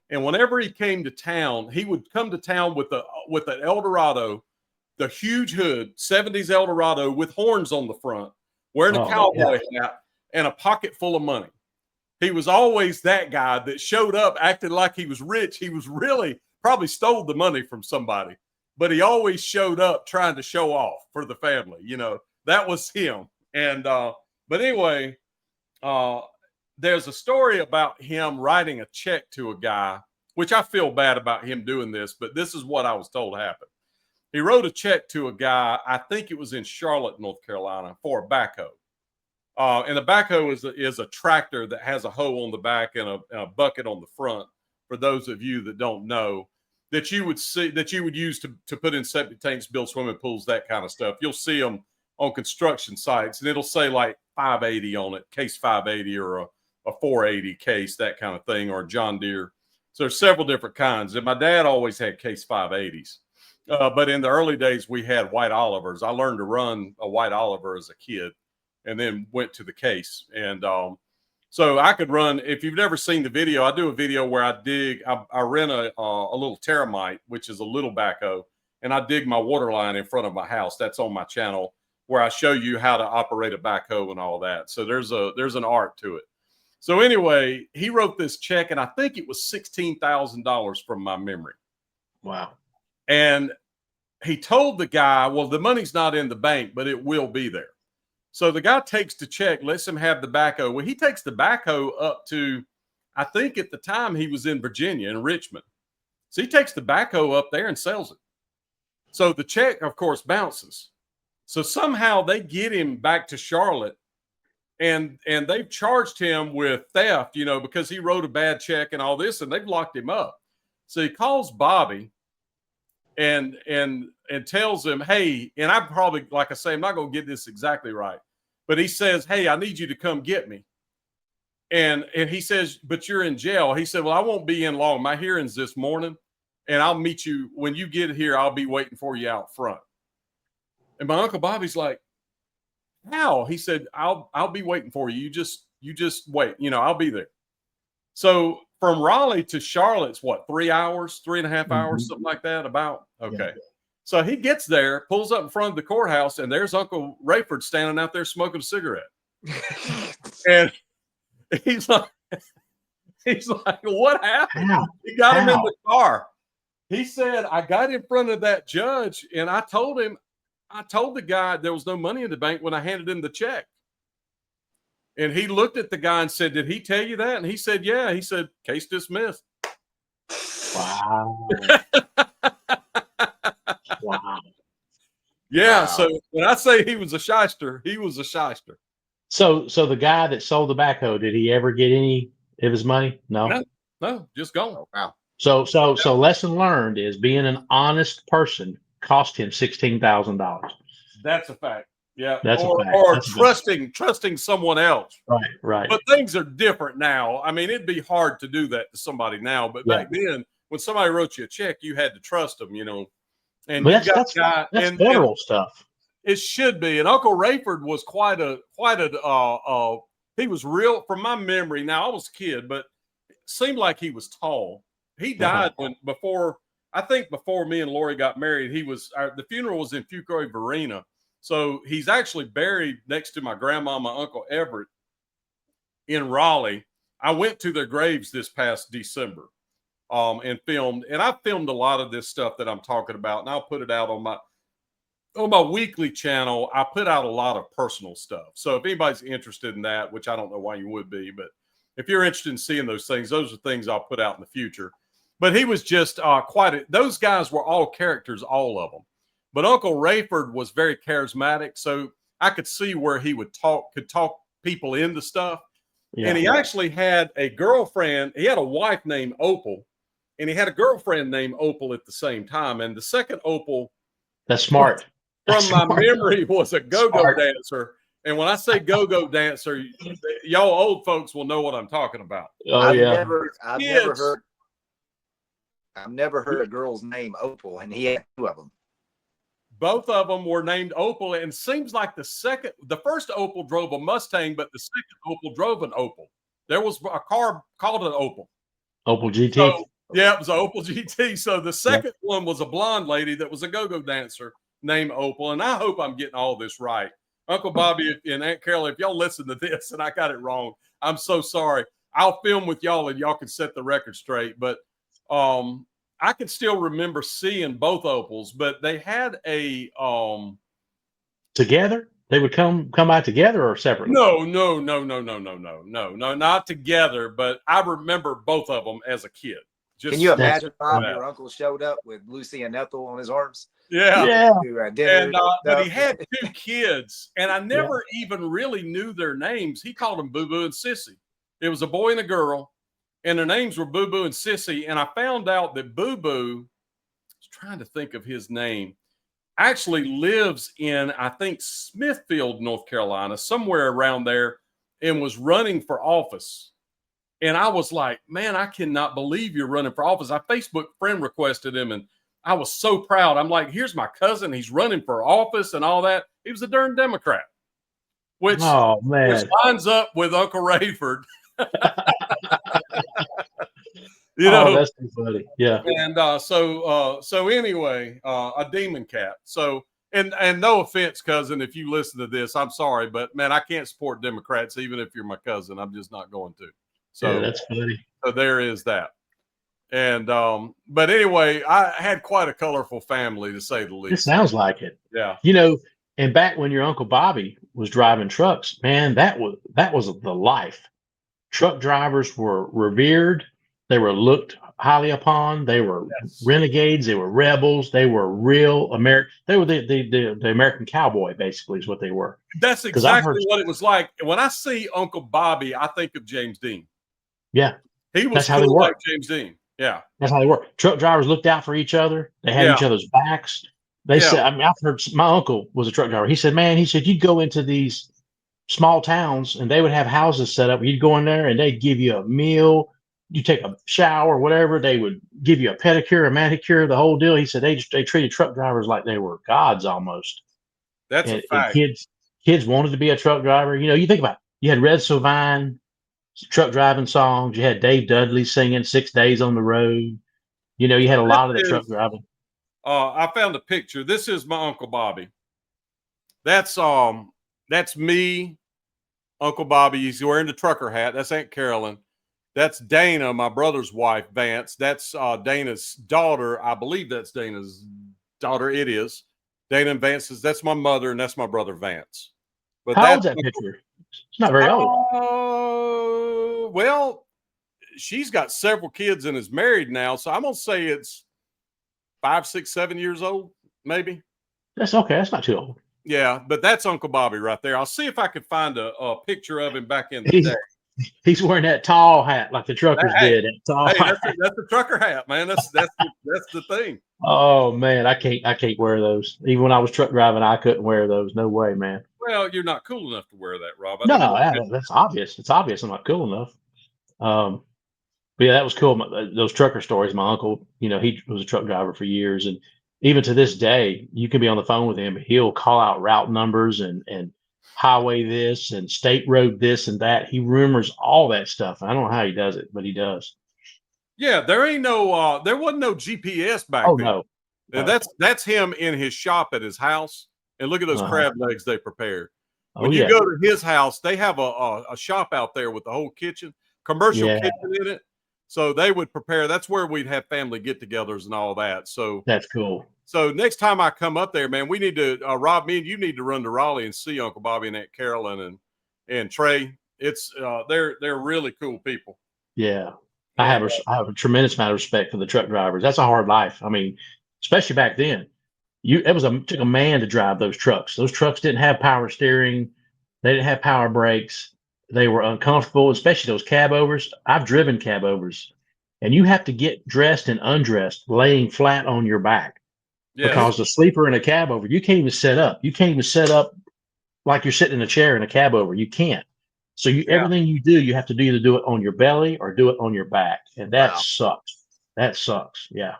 And whenever he came to town, he would come to town with an Eldorado, the huge hood, 70s Eldorado with horns on the front, wearing a cowboy hat and a pocket full of money. He was always that guy that showed up acting like he was rich. He was really probably stole the money from somebody, but he always showed up trying to show off for the family. You know, that was him. And but anyway, there's a story about him writing a check to a guy, which I feel bad about him doing this, but this is what I was told happened. He wrote a check to a guy, I think it was in Charlotte, North Carolina, for a backhoe. And the backhoe is a tractor that has a hoe on the back and a bucket on the front. For those of you that don't know, that you would see, that you would use to put in septic tanks, build swimming pools, that kind of stuff. You'll see them on construction sites, and it'll say like 580 on it, case 580, or a 480 case, that kind of thing, or a John Deere. So there's several different kinds. And my dad always had case 580s. But in the early days, we had White Olivers. I learned to run a White Oliver as a kid, and then went to the case. And so I could run. If you've never seen the video, I do a video where I rent a little Terramite, which is a little backhoe, and I dig my water line in front of my house. That's on my channel, where I show you how to operate a backhoe and all that. So there's an art to it. So anyway, he wrote this check, and I think it was $16,000 from my memory. Wow. And he told the guy, well, the money's not in the bank, but it will be there. So the guy takes the check, lets him have the backhoe. Well, he takes the backhoe up to, I think at the time he was in Virginia, in Richmond. So he takes the backhoe up there and sells it. So the check, of course, bounces. So somehow they get him back to Charlotte, and they've charged him with theft, because he wrote a bad check and all this, and they've locked him up. So he calls Bobby and tells him, hey, and I probably, like I say, I'm not going to get this exactly right, but he says, hey, I need you to come get me. And he says, but you're in jail. He said, well, I won't be in long. My hearing's this morning, and I'll meet you when you get here. I'll be waiting for you out front. And my Uncle Bobby's like, how? He said, I'll be waiting for you. You just wait, I'll be there. So from Raleigh to Charlotte's what, 3 hours, 3.5 hours, something like that, about. Okay. Yeah. So he gets there, pulls up in front of the courthouse, and there's Uncle Rafford standing out there smoking a cigarette. And he's like, what happened? He got him in the car. He said, I got in front of that judge, and I told the guy there was no money in the bank when I handed him the check. And he looked at the guy and said, did he tell you that? And he said, yeah. He said, case dismissed. Wow. Wow. Yeah. Wow. So when I say he was a shyster, he was a shyster. So the guy that sold the backhoe, did he ever get any of his money? No, just gone. Oh, wow. So lesson learned is being an honest person cost him $16,000. That's a fact. Yeah. That's a fact. Or That's trusting someone else. Right. But things are different now. I mean, it'd be hard to do that to somebody now, but back then, when somebody wrote you a check, you had to trust them, And that's federal stuff. It should be. And Uncle Rafford was quite a he was real, from my memory. Now I was a kid, but it seemed like he was tall. He died before me and Lori got married. The funeral was in Fuquay Varina. So he's actually buried next to my grandma, my Uncle Everett, in Raleigh. I went to their graves this past December and filmed. And I filmed a lot of this stuff that I'm talking about, and I'll put it out on my weekly channel. I put out a lot of personal stuff. So if anybody's interested in that, which I don't know why you would be, but if you're interested in seeing those are things I'll put out in the future. But he was just those guys were all characters, all of them. But Uncle Rafford was very charismatic, so I could see where he could talk people into stuff. Yeah. And he actually had a girlfriend. He had a wife named Opal, and he had a girlfriend named Opal at the same time. And the second Opal, that's smart. My memory, was a go-go dancer. And when I say go-go dancer, y'all old folks will know what I'm talking about. Oh, I've yeah. I've never heard a girl's name Opal, and he had two of them. Both of them were named Opal, and it seems like the first Opal drove a Mustang, but the second Opal drove an Opal. There was a car called an Opal. Opal GT? So, yeah, it was an Opal GT. So the second one was a blonde lady that was a go-go dancer named Opal, and I hope I'm getting all this right. Uncle Bobby and Aunt Carol, if y'all listen to this and I got it wrong, I'm so sorry. I'll film with y'all and y'all can set the record straight. But I can still remember seeing both Opals, but they had a together. They would come out together or separately? No, not together. But I remember both of them as a kid. Just Can you That's imagine, Bob, wow. your uncle showed up with Lucy and Ethel on his arms Yeah. yeah. to dinner? And but he stuff? had 2 kids, and I never even really knew their names. He called them Boo Boo and Sissy. It was a boy and a girl, and their names were Boo Boo and Sissy. And I found out that Boo Boo, I was trying to think of his name, actually lives in, I think, Smithfield, North Carolina, somewhere around there, and was running for office. And I was like, man, I cannot believe you're running for office. I Facebook friend requested him, and I was so proud. I'm like, here's my cousin. He's running for office and all that. He was a darn Democrat, which Oh man. lines up with Uncle Rayford. Oh, that's too funny. Yeah. And so anyway, a demon cat. So and no offense, cousin, if you listen to this, I'm sorry, but man, I can't support Democrats even if you're my cousin. I'm just not going to. So Yeah, that's funny. So there is that. And but anyway, I had quite a colorful family, to say the It least. sounds like it. Yeah. You know, and back when your Uncle Bobby was driving trucks, man, that was the life. Truck drivers were revered. They were looked highly upon. They were Yes. renegades. They were rebels. They were real American. They were the American cowboy, basically, is what they were. That's 'Cause I've exactly heard- what it was like. When I see Uncle Bobby, I think of James Dean. Yeah, He was That's how they cool like work. James Dean. Yeah. that's how they were. Truck drivers looked out for each other. They had Yeah. each other's backs. They Yeah. said, I mean, I've heard my uncle was a truck driver. He said, man, you'd go into these small towns and they would have houses set up. You'd go in there and they'd give you a meal. You take a shower, whatever. They would give you a pedicure, a manicure, the whole deal. He said they treated truck drivers like they were gods almost. That's a And fact. kids wanted to be a truck driver. You know, you think about it. You had Red Sylvine truck driving songs. You had Dave Dudley singing 6 Days on the Road. You know, you had a lot of the truck driving. I found a picture. This is my Uncle Bobby. That's me, Uncle Bobby. He's wearing the trucker hat. That's Aunt Carolyn. That's Dana, my brother's wife, Vance. That's Dana's daughter. I believe that's Dana's daughter. It is. Dana and Vance's. That's my mother, and that's my brother, Vance. But How old's that's that picture? It's not very old. Well, she's got several kids and is married now. So I'm going to say it's 5, 6, 7 years old, maybe. That's okay. That's not too old. Yeah, but that's Uncle Bobby right there. I'll see if I can find a picture of him back in the He's, day. he's wearing that tall hat like the truckers did. That tall Hey, hat. that's the trucker hat, man. That's the thing. Oh man, I can't wear those. Even when I was truck driving, I couldn't wear those. No way, man. Well, you're not cool enough to wear that, Rob. I No, don't know. that's obvious. It's obvious I'm not cool enough. But yeah, that was cool. Those trucker stories. My uncle, you know, he was a truck driver for years, and even to this day, you can be on the phone with him. He'll call out route numbers and highway this and state road this and that. He remembers all that stuff. I don't know how he does it, but he does. Yeah, there wasn't no GPS back Oh then. no, And that's him in his shop at his house. And look at those Uh-huh. crab legs they prepared. When oh you yeah, go to his house, they have a shop out there with the whole kitchen, commercial Yeah. kitchen in it. So they would prepare. That's where we'd have family get-togethers and all that. So that's cool. next time I come up there, man, we need to Rob, me and you need to run to Raleigh and see Uncle Bobby and Aunt Carolyn and Trey. It's they're really cool people. Yeah, I have a tremendous amount of respect for the truck drivers. That's a hard life. I mean, especially back then. Took a man to drive those trucks. Those trucks didn't have power steering. They didn't have power brakes. They were uncomfortable, especially those cab overs. I've driven cab overs, and you have to get dressed and undressed, laying flat on your back Yeah. because the sleeper in a cab over, you can't even set up. You can't even set up like you're sitting in a chair in a cab over. You can't. So everything you do, you have to either do it on your belly or do it on your back, and that Wow. sucks. That sucks. Yeah.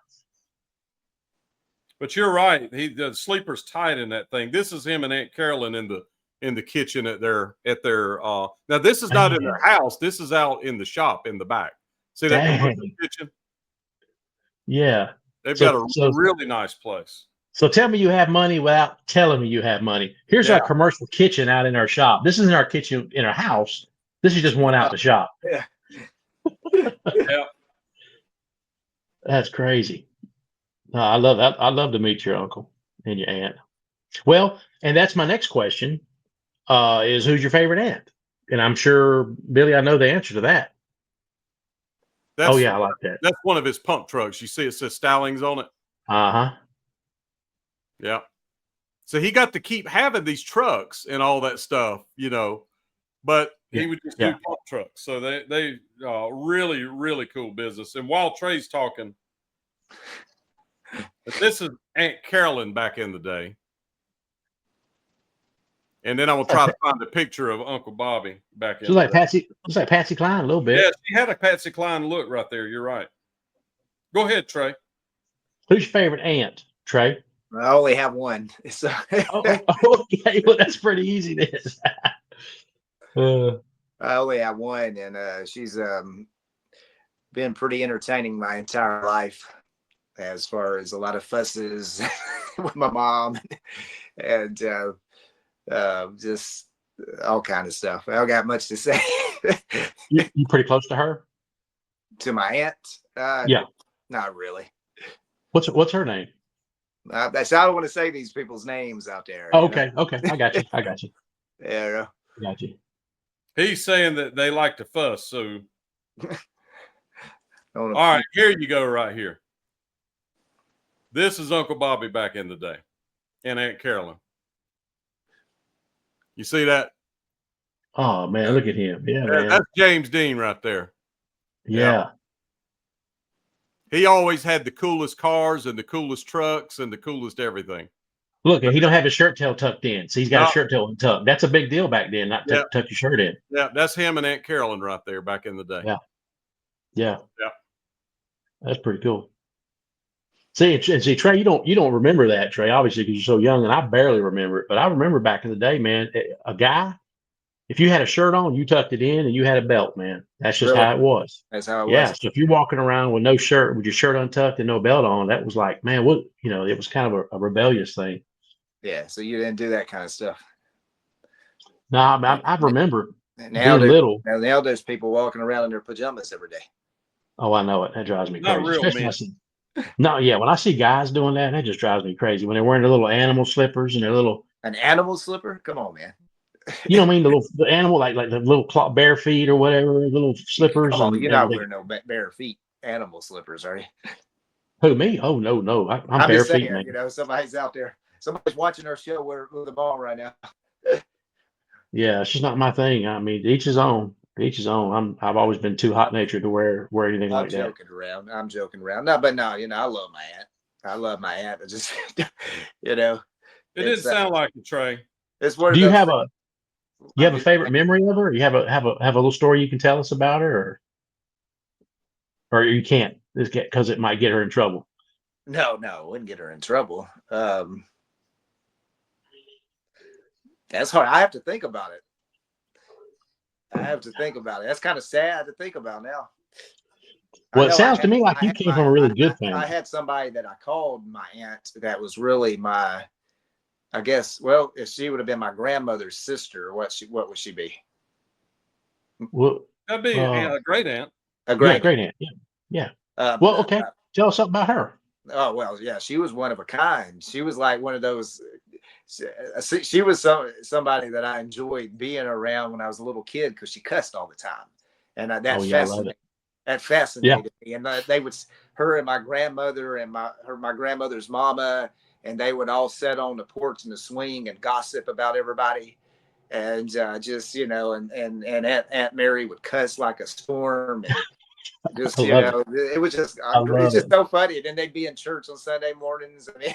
But you're right. The sleeper's tight in that thing. This is him and Aunt Carolyn in the kitchen at their now this is not in their house. This is out in the shop in the back. See that commercial Dang. kitchen? Yeah. They've So- got a so- really nice place. So tell me you have money without telling me you have money. Here's Yeah. our commercial kitchen out in our shop. This isn't our kitchen in our house. This is just one out the shop. Yeah. Yeah. That's crazy. I love that. I'd love to meet your uncle and your aunt. Well, and that's my next question. Is who's your favorite aunt? And I'm sure, Billy, I know the answer to that. That's, Oh yeah, I like that. That's one of his pump trucks. You see, it says Stallings on it. Uh-huh. Yeah. So he got to keep having these trucks and all that stuff, but he would just do pump trucks. So they really, really cool business. And while Trey's talking, this is Aunt Carolyn back in the day. And then I will try to find a picture of Uncle Bobby back in She's the like day. Patsy. She's like Patsy Cline a little bit. Yeah, she had a Patsy Cline look right there. You're right. Go ahead, Trey. Who's your favorite aunt, Trey? I only have one. So Okay, well that's pretty easy. This. I only have one, and she's been pretty entertaining my entire life, as far as a lot of fusses with my mom, and just all kind of stuff. I don't got much to say. You pretty close to her? To my aunt? Yeah. Not really. What's her name? I don't want to say these people's names out there. Oh, okay. I got you. Yeah. I got you. He's saying that they like to fuss. So, all right, here you go right here. This is Uncle Bobby back in the day and Aunt Carolyn. You see that? Oh, man, look at him. Yeah, man. That's James Dean right there. Yeah. He always had the coolest cars and the coolest trucks and the coolest everything. Look, he don't have his shirt tail tucked in, so he's got a shirt tail tucked. That's a big deal back then, not to tuck your shirt in. Yeah, that's him and Aunt Carolyn right there back in the day. Yeah. That's pretty cool. See, Trey, you don't remember that, Trey, obviously, because you're so young, and I barely remember it. But I remember back in the day, man, a guy, if you had a shirt on, you tucked it in, and you had a belt, man. That's just how it was. That's how it was. Yeah. So if you're walking around with no shirt, with your shirt untucked and no belt on, that was like, man, what it was kind of a rebellious thing. Yeah. So you didn't do that kind of stuff. No, I remember now being little. Now there's people walking around in their pajamas every day. Oh, I know it. That drives me Not crazy. real men. No, yeah. When I see guys doing that, that just drives me crazy. When they're wearing their little animal slippers and their little animal slipper. Come on, man. You know what I mean? The animal, like the little bare feet or whatever, little slippers. Oh, you're not wearing no bare feet animal slippers, are you? Who, me? Oh, no. I'm bare feet, man. Somebody's out there. Somebody's watching our show with them on right now. Yeah, it's just not my thing. I mean, each his own. I've always been too hot natured to wear anything like that. I'm joking around. No, but no, I love my aunt. It just, It didn't sound like it, Trey. It's what. Do you have a favorite memory of her? You have a little story you can tell us about her, or you can't, because it might get her in trouble. No, it wouldn't get her in trouble. That's hard. I have to think about it. That's kind of sad to think about now. Well, it sounds to me like you came from a really good family. I had somebody that I called my aunt that was really my, I guess, well, if she would have been my grandmother's sister, what would she be? Well, that'd be a great aunt. A great aunt. Yeah. Well, okay. Tell us something about her. Oh, well, yeah. She was one of a kind. She was like one of those. She was somebody that I enjoyed being around when I was a little kid because she cussed all the time, and that fascinated me. And her and my grandmother and my grandmother's mama, and they would all sit on the porch in the swing and gossip about everybody, and and Aunt Mary would cuss like a storm, and just it was just so funny. And then they'd be in church on Sunday mornings. I mean,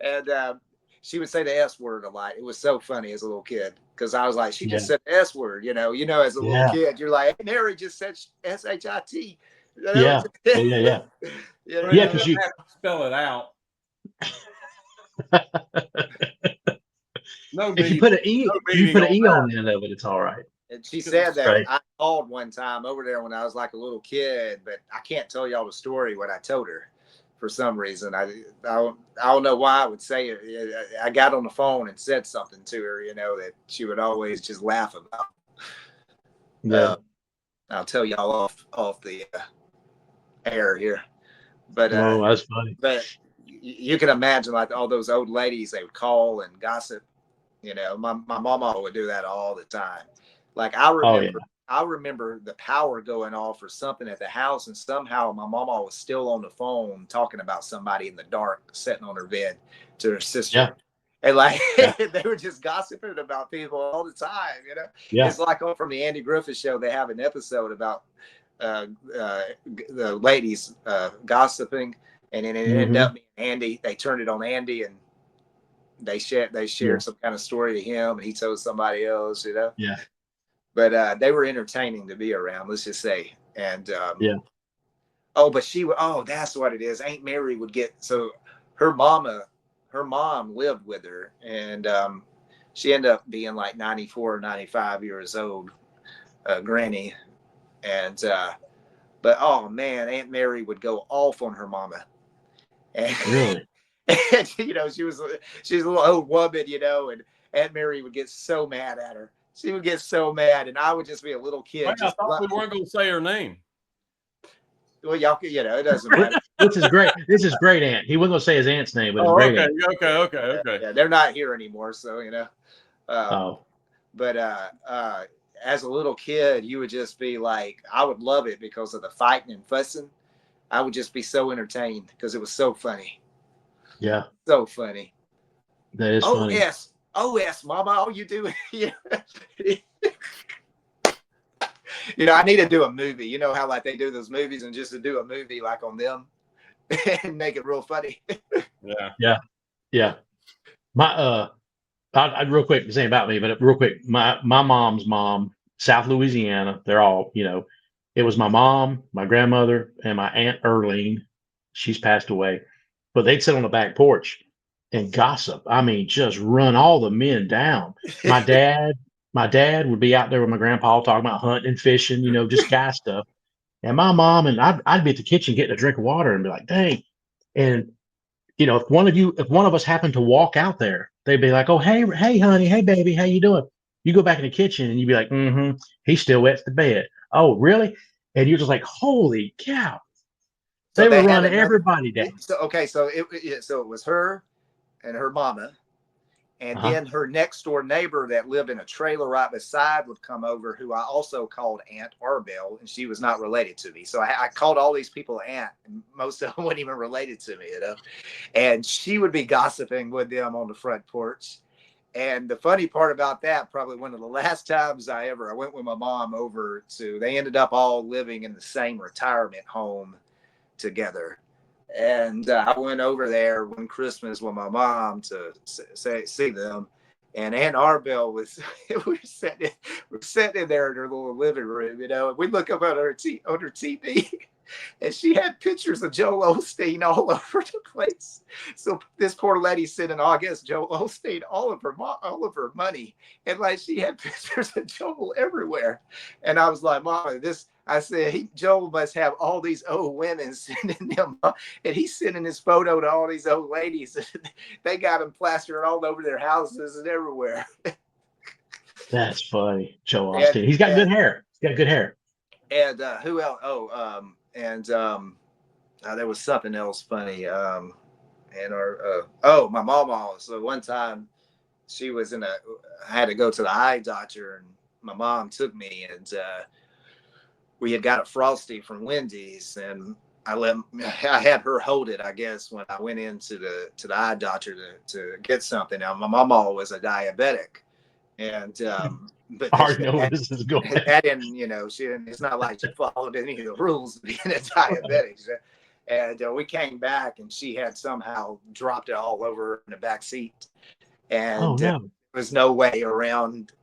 and she would say the S word a lot. It was so funny as a little kid because I was like, she just said the S word. As a little kid, you're like, hey, Mary just said SHIT. Yeah. Yeah, because you have to spell it out. If you put an E, on the end of it, it's all right. And she said that I called one time over there when I was like a little kid, but I can't tell y'all the story what I told her for some reason. I don't know why I would say it. I got on the phone and said something to her, that she would always just laugh about. Yeah. I'll tell y'all off the air here. But that's funny. But you can imagine like all those old ladies, they would call and gossip. My mama would do that all the time. Like I remember I remember the power going off or something at the house, and somehow my mama was still on the phone talking about somebody in the dark sitting on her bed to her sister. Yeah. And like Yeah. they were just gossiping about people all the time, you know. Yeah. It's like from the Andy Griffith Show, they have an episode about the ladies gossiping, and then it ended up being Andy. They turned it on Andy, and they shared some kind of story to him, and he told somebody else, you know. Yeah. But they were entertaining to be around, let's just say. And Yeah. oh, but that's what it is. Aunt Mary would get, so her mom lived with her, and she ended up being like 94 or 95 years old, granny. And but oh man, Aunt Mary would go off on her mama. And, Really? and you know, she was a little old woman, you know, and Aunt Mary would get so mad at her. She would get so mad, and I would just be a little kid. Wait, I thought we weren't going to say her name. Well, y'all, you know, it doesn't matter. This is great. This is great aunt. He wasn't going to say his aunt's name, but it's great aunt. Okay. Yeah, they're not here anymore, so you know. But as a little kid, you would just be like, I would love it because of the fighting and fussing. I would just be so entertained because it was so funny. Yeah. So funny. That is funny. yes, Mama, all you do. You know, I need to do a movie. You know how like they do those movies, and just to do a movie like on them and make it real funny. Yeah. My I real quick, this ain't about me, but real quick, my mom's mom, South Louisiana, they're all, you know, it was my mom, my grandmother, and my Aunt Erling. She's passed away. But they'd sit on the back porch and gossip. I mean, just run all the men down. My dad would be out there with my grandpa talking about hunting and fishing, you know, just guy stuff. And my mom and I'd be at the kitchen getting a drink of water and be like, dang. And you know, if one of us happened to walk out there, they'd be like, oh, hey, honey, hey, baby, how you doing? You go back in the kitchen and you'd be like, he still wets the bed. Oh, really? And you're just like, holy cow. They were running everybody down. So it was her and her mama, and then her next door neighbor that lived in a trailer right beside would come over, who I also called Aunt Arbel, and she was not related to me. So I called all these people Aunt, and most of them weren't even related to me, you know. And she would be gossiping with them on the front porch. And the funny part about that, probably one of the last times I went with my mom over to, they ended up all living in the same retirement home together. And I went over there one Christmas with my mom to see them. And Aunt Arbel was, we're sitting in there in her little living room, you know, and we look up on her TV, and she had pictures of Joel Osteen all over the place. So this poor lady sitting, I guess Joel Osteen, all of her money, and like she had pictures of Joel everywhere. And I was like, Mama, I said, Joel must have all these old women sending him, and he's sending his photo to all these old ladies. They got him plastered all over their houses and everywhere. That's funny. Joe Osteen. He's got good hair. He's got good hair. And who else? There was something else funny. My mama. So one time she was I had to go to the eye doctor, and my mom took me, and we had got a Frosty from Wendy's, and I had her hold it, I guess, when I went into the eye doctor to get something. Now my mama was a diabetic, and but I already know where this is going. that didn't, you know, it's not like she followed any of the rules of being a diabetic. And we came back, and she had somehow dropped it all over in the back seat, and there was no way around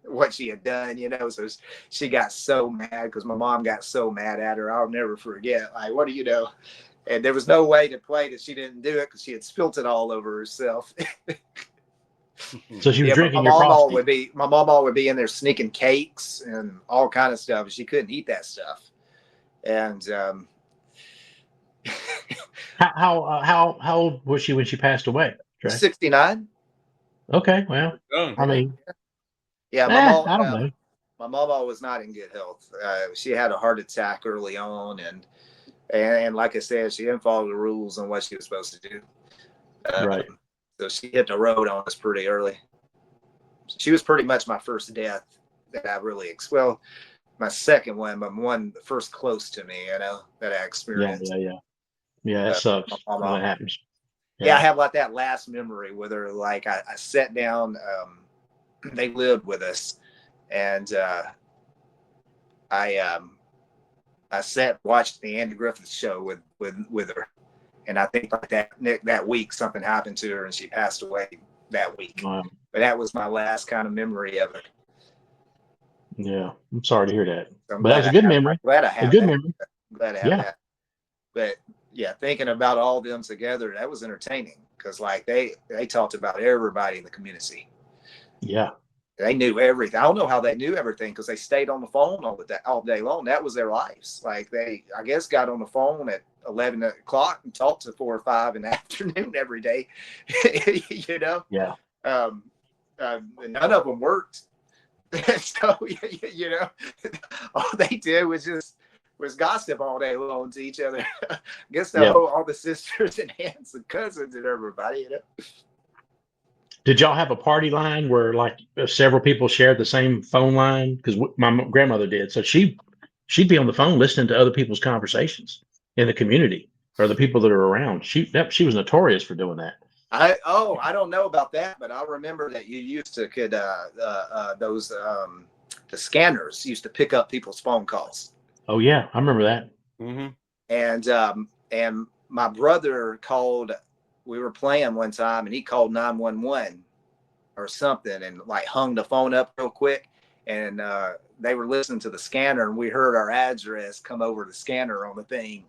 what she had done, you know. So she got so mad because my mom got so mad at her. I'll never forget. Like, what do you know? And there was no way to play that she didn't do it because she had spilt it all over herself. So she was drinking your Frosty. My mom would be in there sneaking cakes and all kind of stuff. She couldn't eat that stuff. And how old was she when she passed away? 69. Okay, well, I mean, yeah, I don't know. My mama was not in good health. She had a heart attack early on, and like I said, she didn't follow the rules on what she was supposed to do. Right. So she hit the road on us pretty early. She was pretty much my first death that I really my second one, but one first close to me, you know, that I Yeah, experienced. yeah. That sucks My when mom. that happens. Yeah, I have like that last memory with her. Like I sat down. They lived with us, and I sat watched the Andy Griffith show with her, and I think like that week something happened to her and she passed away that week. Wow. But that was my last kind of memory of it. Yeah, I'm sorry to hear that. So But that was a good memory. I'm glad I A have good that. memory. I'm glad I have Yeah. that. But yeah, thinking about all of them together, that was entertaining because like they talked about everybody in the community. Yeah. They knew everything. I don't know how they knew everything because they stayed on the phone all day long. That was their lives. Like they, I guess, got on the phone at 11 o'clock and talked to 4 or 5 in the afternoon every day. You know, Yeah. none of them worked. So you know, all they did was gossip all day long to each other. I guess all the sisters and aunts and cousins and everybody. You know. Did y'all have a party line where like several people shared the same phone line? Because my grandmother did. So she'd be on the phone listening to other people's conversations in the community or the people that are around. She was notorious for doing that. I don't know about that, but I remember that you used to those the scanners used to pick up people's phone calls. Oh yeah, I remember that. Mm-hmm. And my brother called. We were playing one time, and he called 911 or something, and like hung the phone up real quick. And they were listening to the scanner, and we heard our address come over the scanner on the thing.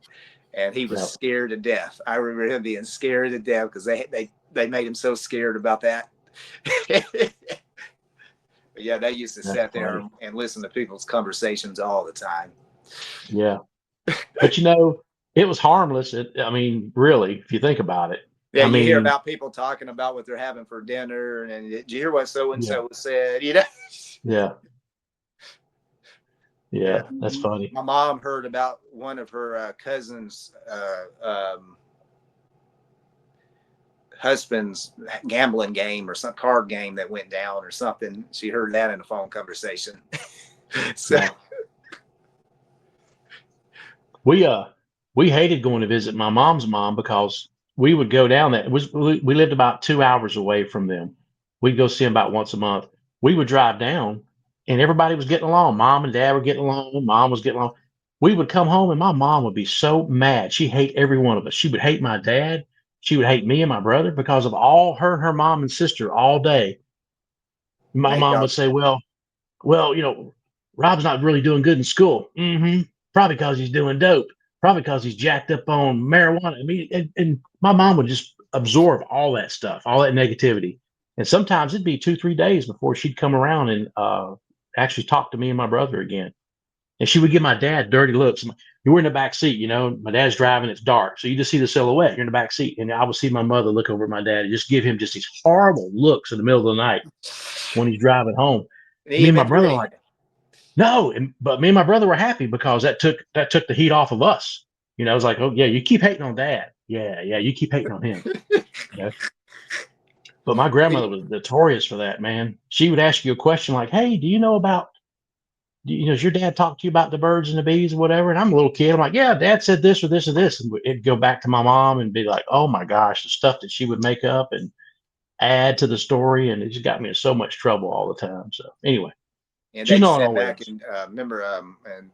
And he was scared to death. I remember him being scared to death because they made him so scared about that. Yeah, they used to sit there and listen to people's conversations all the time. Yeah. But you know, it was harmless. I mean, really, if you think about it. Yeah, I you hear mean, about people talking about what they're having for dinner, and did you hear what so and so said? You know. Yeah, that's funny. My mom heard about one of her cousins' husband's gambling game or some card game that went down or something. She heard that in a phone conversation. So we hated going to visit my mom's mom because we would go down there. We lived about 2 hours away from them. We'd go see them about once a month. We would drive down and everybody was getting along. Mom and dad were getting along. Mom was getting along. We would come home and my mom would be so mad. She hate every one of us. She would hate my dad. She would hate me and my brother because of all her mom and sister all day. My mom would say, well, you know, Rob's not really doing good in school. Probably because he's doing dope. Probably because he's jacked up on marijuana. I mean, and my mom would just absorb all that stuff, all that negativity. And sometimes it'd be 2-3 days before she'd come around and actually talk to me and my brother again. And she would give my dad dirty looks. You were in the back seat, you know, my dad's driving, it's dark. So you just see the silhouette, you're in the back seat. And I would see my mother look over at my dad and just give him just these horrible looks in the middle of the night when he's driving home. Me and my brother were like, no, but me and my brother were happy because that took the heat off of us. You know, it was like, oh yeah, you keep hating on dad. Yeah, you keep hating on him. You know? But my grandmother was notorious for that, man. She would ask you a question like, hey, do you know about, you know, does your dad talk to you about the birds and the bees or whatever? And I'm a little kid. I'm like, yeah, dad said this or this or this. And it'd go back to my mom and be like, oh my gosh, the stuff that she would make up and add to the story. And it just got me in so much trouble all the time. So anyway. And they sat back and remember, and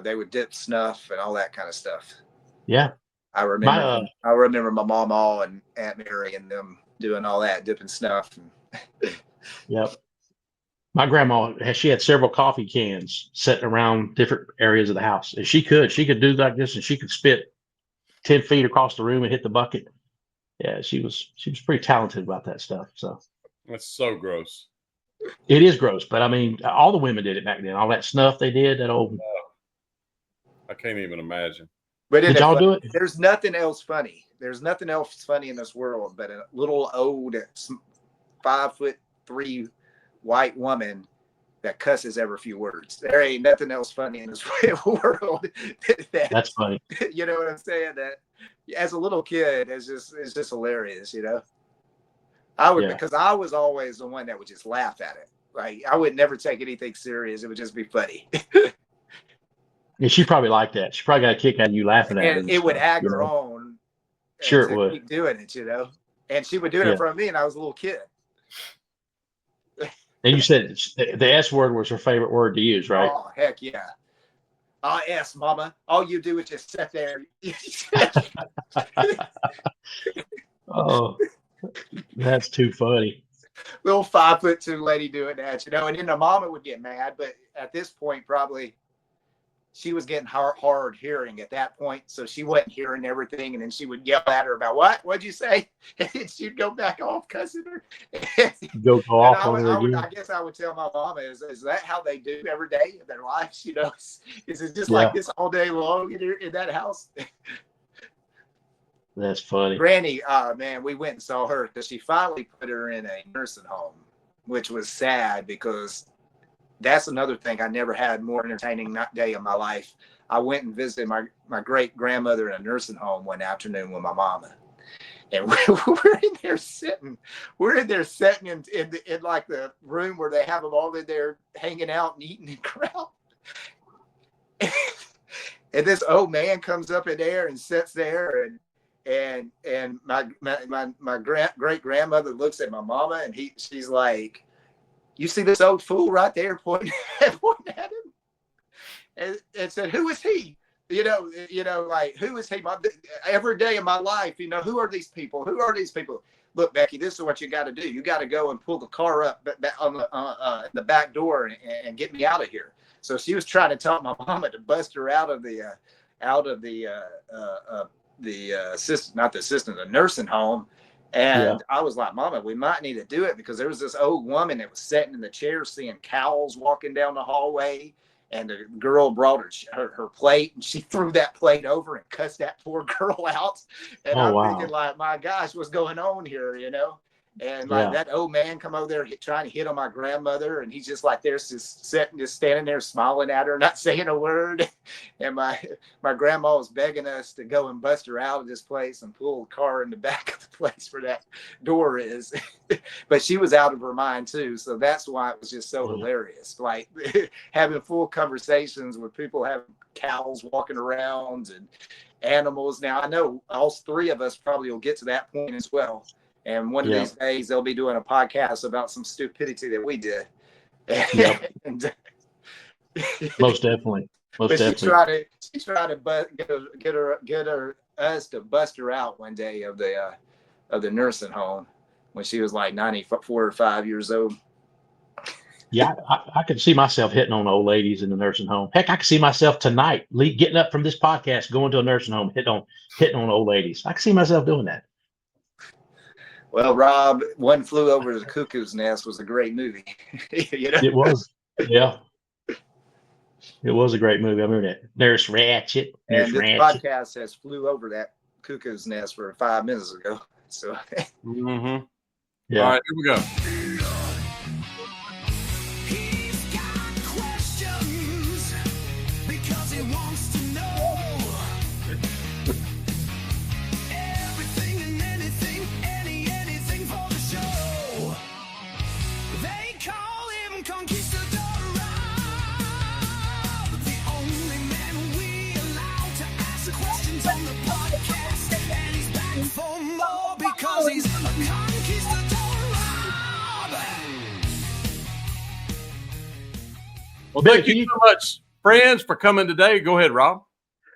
they would dip snuff and all that kind of stuff. Yeah. I remember my mama and Aunt Mary and them doing all that, dipping snuff. Yep. My grandma, she had several coffee cans sitting around different areas of the house. And she could do like this and she could spit 10 feet across the room and hit the bucket. Yeah, she was pretty talented about that stuff. So that's so gross. It is gross, but I mean, all the women did it back then. All that snuff they did, that old. I can't even imagine. But did y'all do it? There's nothing else funny. There's nothing else funny in this world but a little old 5'3" white woman that cusses every few words. There ain't nothing else funny in this world. That's funny. You know what I'm saying? That as a little kid, it's just hilarious. You know, because I was always the one that would just laugh at it. Like I would never take anything serious. It would just be funny. Yeah, she probably liked that. She probably got a kick out of you laughing at her. And And it would stuff, ag you her know? on Sure it to would. keep doing it, you know. And she would do it Yeah. in front of me, and I was a little kid. And you said the S word was her favorite word to use, right? Oh, heck yeah. S, mama. All you do is just sit there. Oh, that's too funny. Little 5'2" lady doing that, you know. And then the mama would get mad, but at this point, probably she was getting hard hearing at that point, so she wasn't hearing everything. And then she would yell at her about what'd you say? And she'd go back off cussing her. Go off I on her again. I guess I would tell my mama, is that how they do every day of their lives? You know, is it just Yeah. like this all day long in that house? That's funny. Granny, man, we went and saw her because she finally put her in a nursing home, which was sad because that's another thing. I never had more entertaining day of my life. I went and visited my great grandmother in a nursing home one afternoon with my mama, and we're in there sitting. We're in there sitting in like the room where they have them all in there hanging out and eating and crap. And this old man comes up in there and sits there, and my great grandmother looks at my mama, and she's like, "You see this old fool right there pointing at him," and said, "Who is he? You know, like, who is he? Every day of my life, you know, who are these people? Who are these people? Look, Becky, this is what you got to do. You got to go and pull the car up on the back door and get me out of here." So she was trying to tell my mama to bust her out of the nursing home. And I was like, "Mama, we might need to do it," because there was this old woman that was sitting in the chair seeing cows walking down the hallway, and the girl brought her plate, and she threw that plate over and cussed that poor girl out. And I'm thinking, like, my gosh, what's going on here, you know? And like that old man come over there trying to hit on my grandmother, and he's just like there's just standing there smiling at her, not saying a word. And my grandma was begging us to go and bust her out of this place and pull the car in the back of the place where that door is. But she was out of her mind too, so that's why it was just so hilarious. Like having full conversations with people having cows walking around and animals. Now I know all three of us probably will get to that point as well. And one of these days, they'll be doing a podcast about some stupidity that we did. And, most definitely. But she tried to get us to bust her out one day of the nursing home when she was like 94 or 5 years old. Yeah, I could see myself hitting on old ladies in the nursing home. Heck, I could see myself tonight getting up from this podcast, going to a nursing home, hitting on old ladies. I could see myself doing that. Well, Rob, One Flew Over the Cuckoo's Nest was a great movie. You know? It was. Yeah. It was a great movie. I remember that. Nurse Ratchet. And this podcast has flew over that cuckoo's nest for 5 minutes ago. So yeah. All right, here we go. He's got questions because he wants to know everything and anything, anything for the show. They call him Conquistador, the only man we allow to ask questions on the podcast, and he's back for more because he's a Conquistador. Well, thank you so much, friends, for coming today. Go ahead, Rob.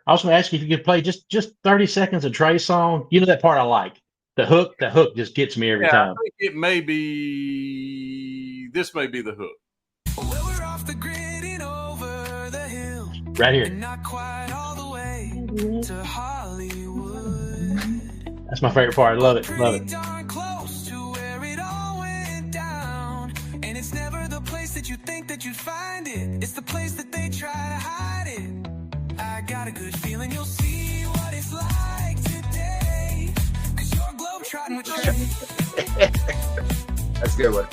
I was going to ask you if you could play just 30 seconds of Trey's song. You know that part I like. The hook just gets me every time. I think it may be, this may be the hook. Well, we're off the grid and over the hill. Right here. And not quite all the way to Hollywood. That's my favorite part. I love it. Love it. Pretty darn close to where it all went down. And it's never the place that you think that you'd find it. It's the place that they try to hide it. I got a good feeling you'll see what it's like today. 'Cause you're globetrotting with Trey. that's a good one.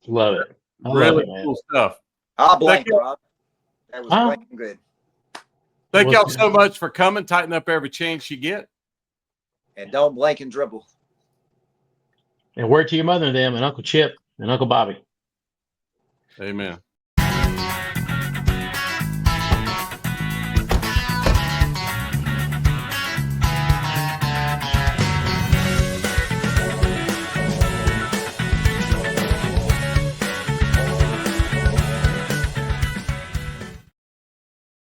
Love it. I Really love it, man. cool stuff. I'll blank, Rob. That was blanking good. Thank y'all so much for coming. Tighten up every chance you get. And don't blank and dribble. And word to your mother and them and Uncle Chip and Uncle Bobby. Amen.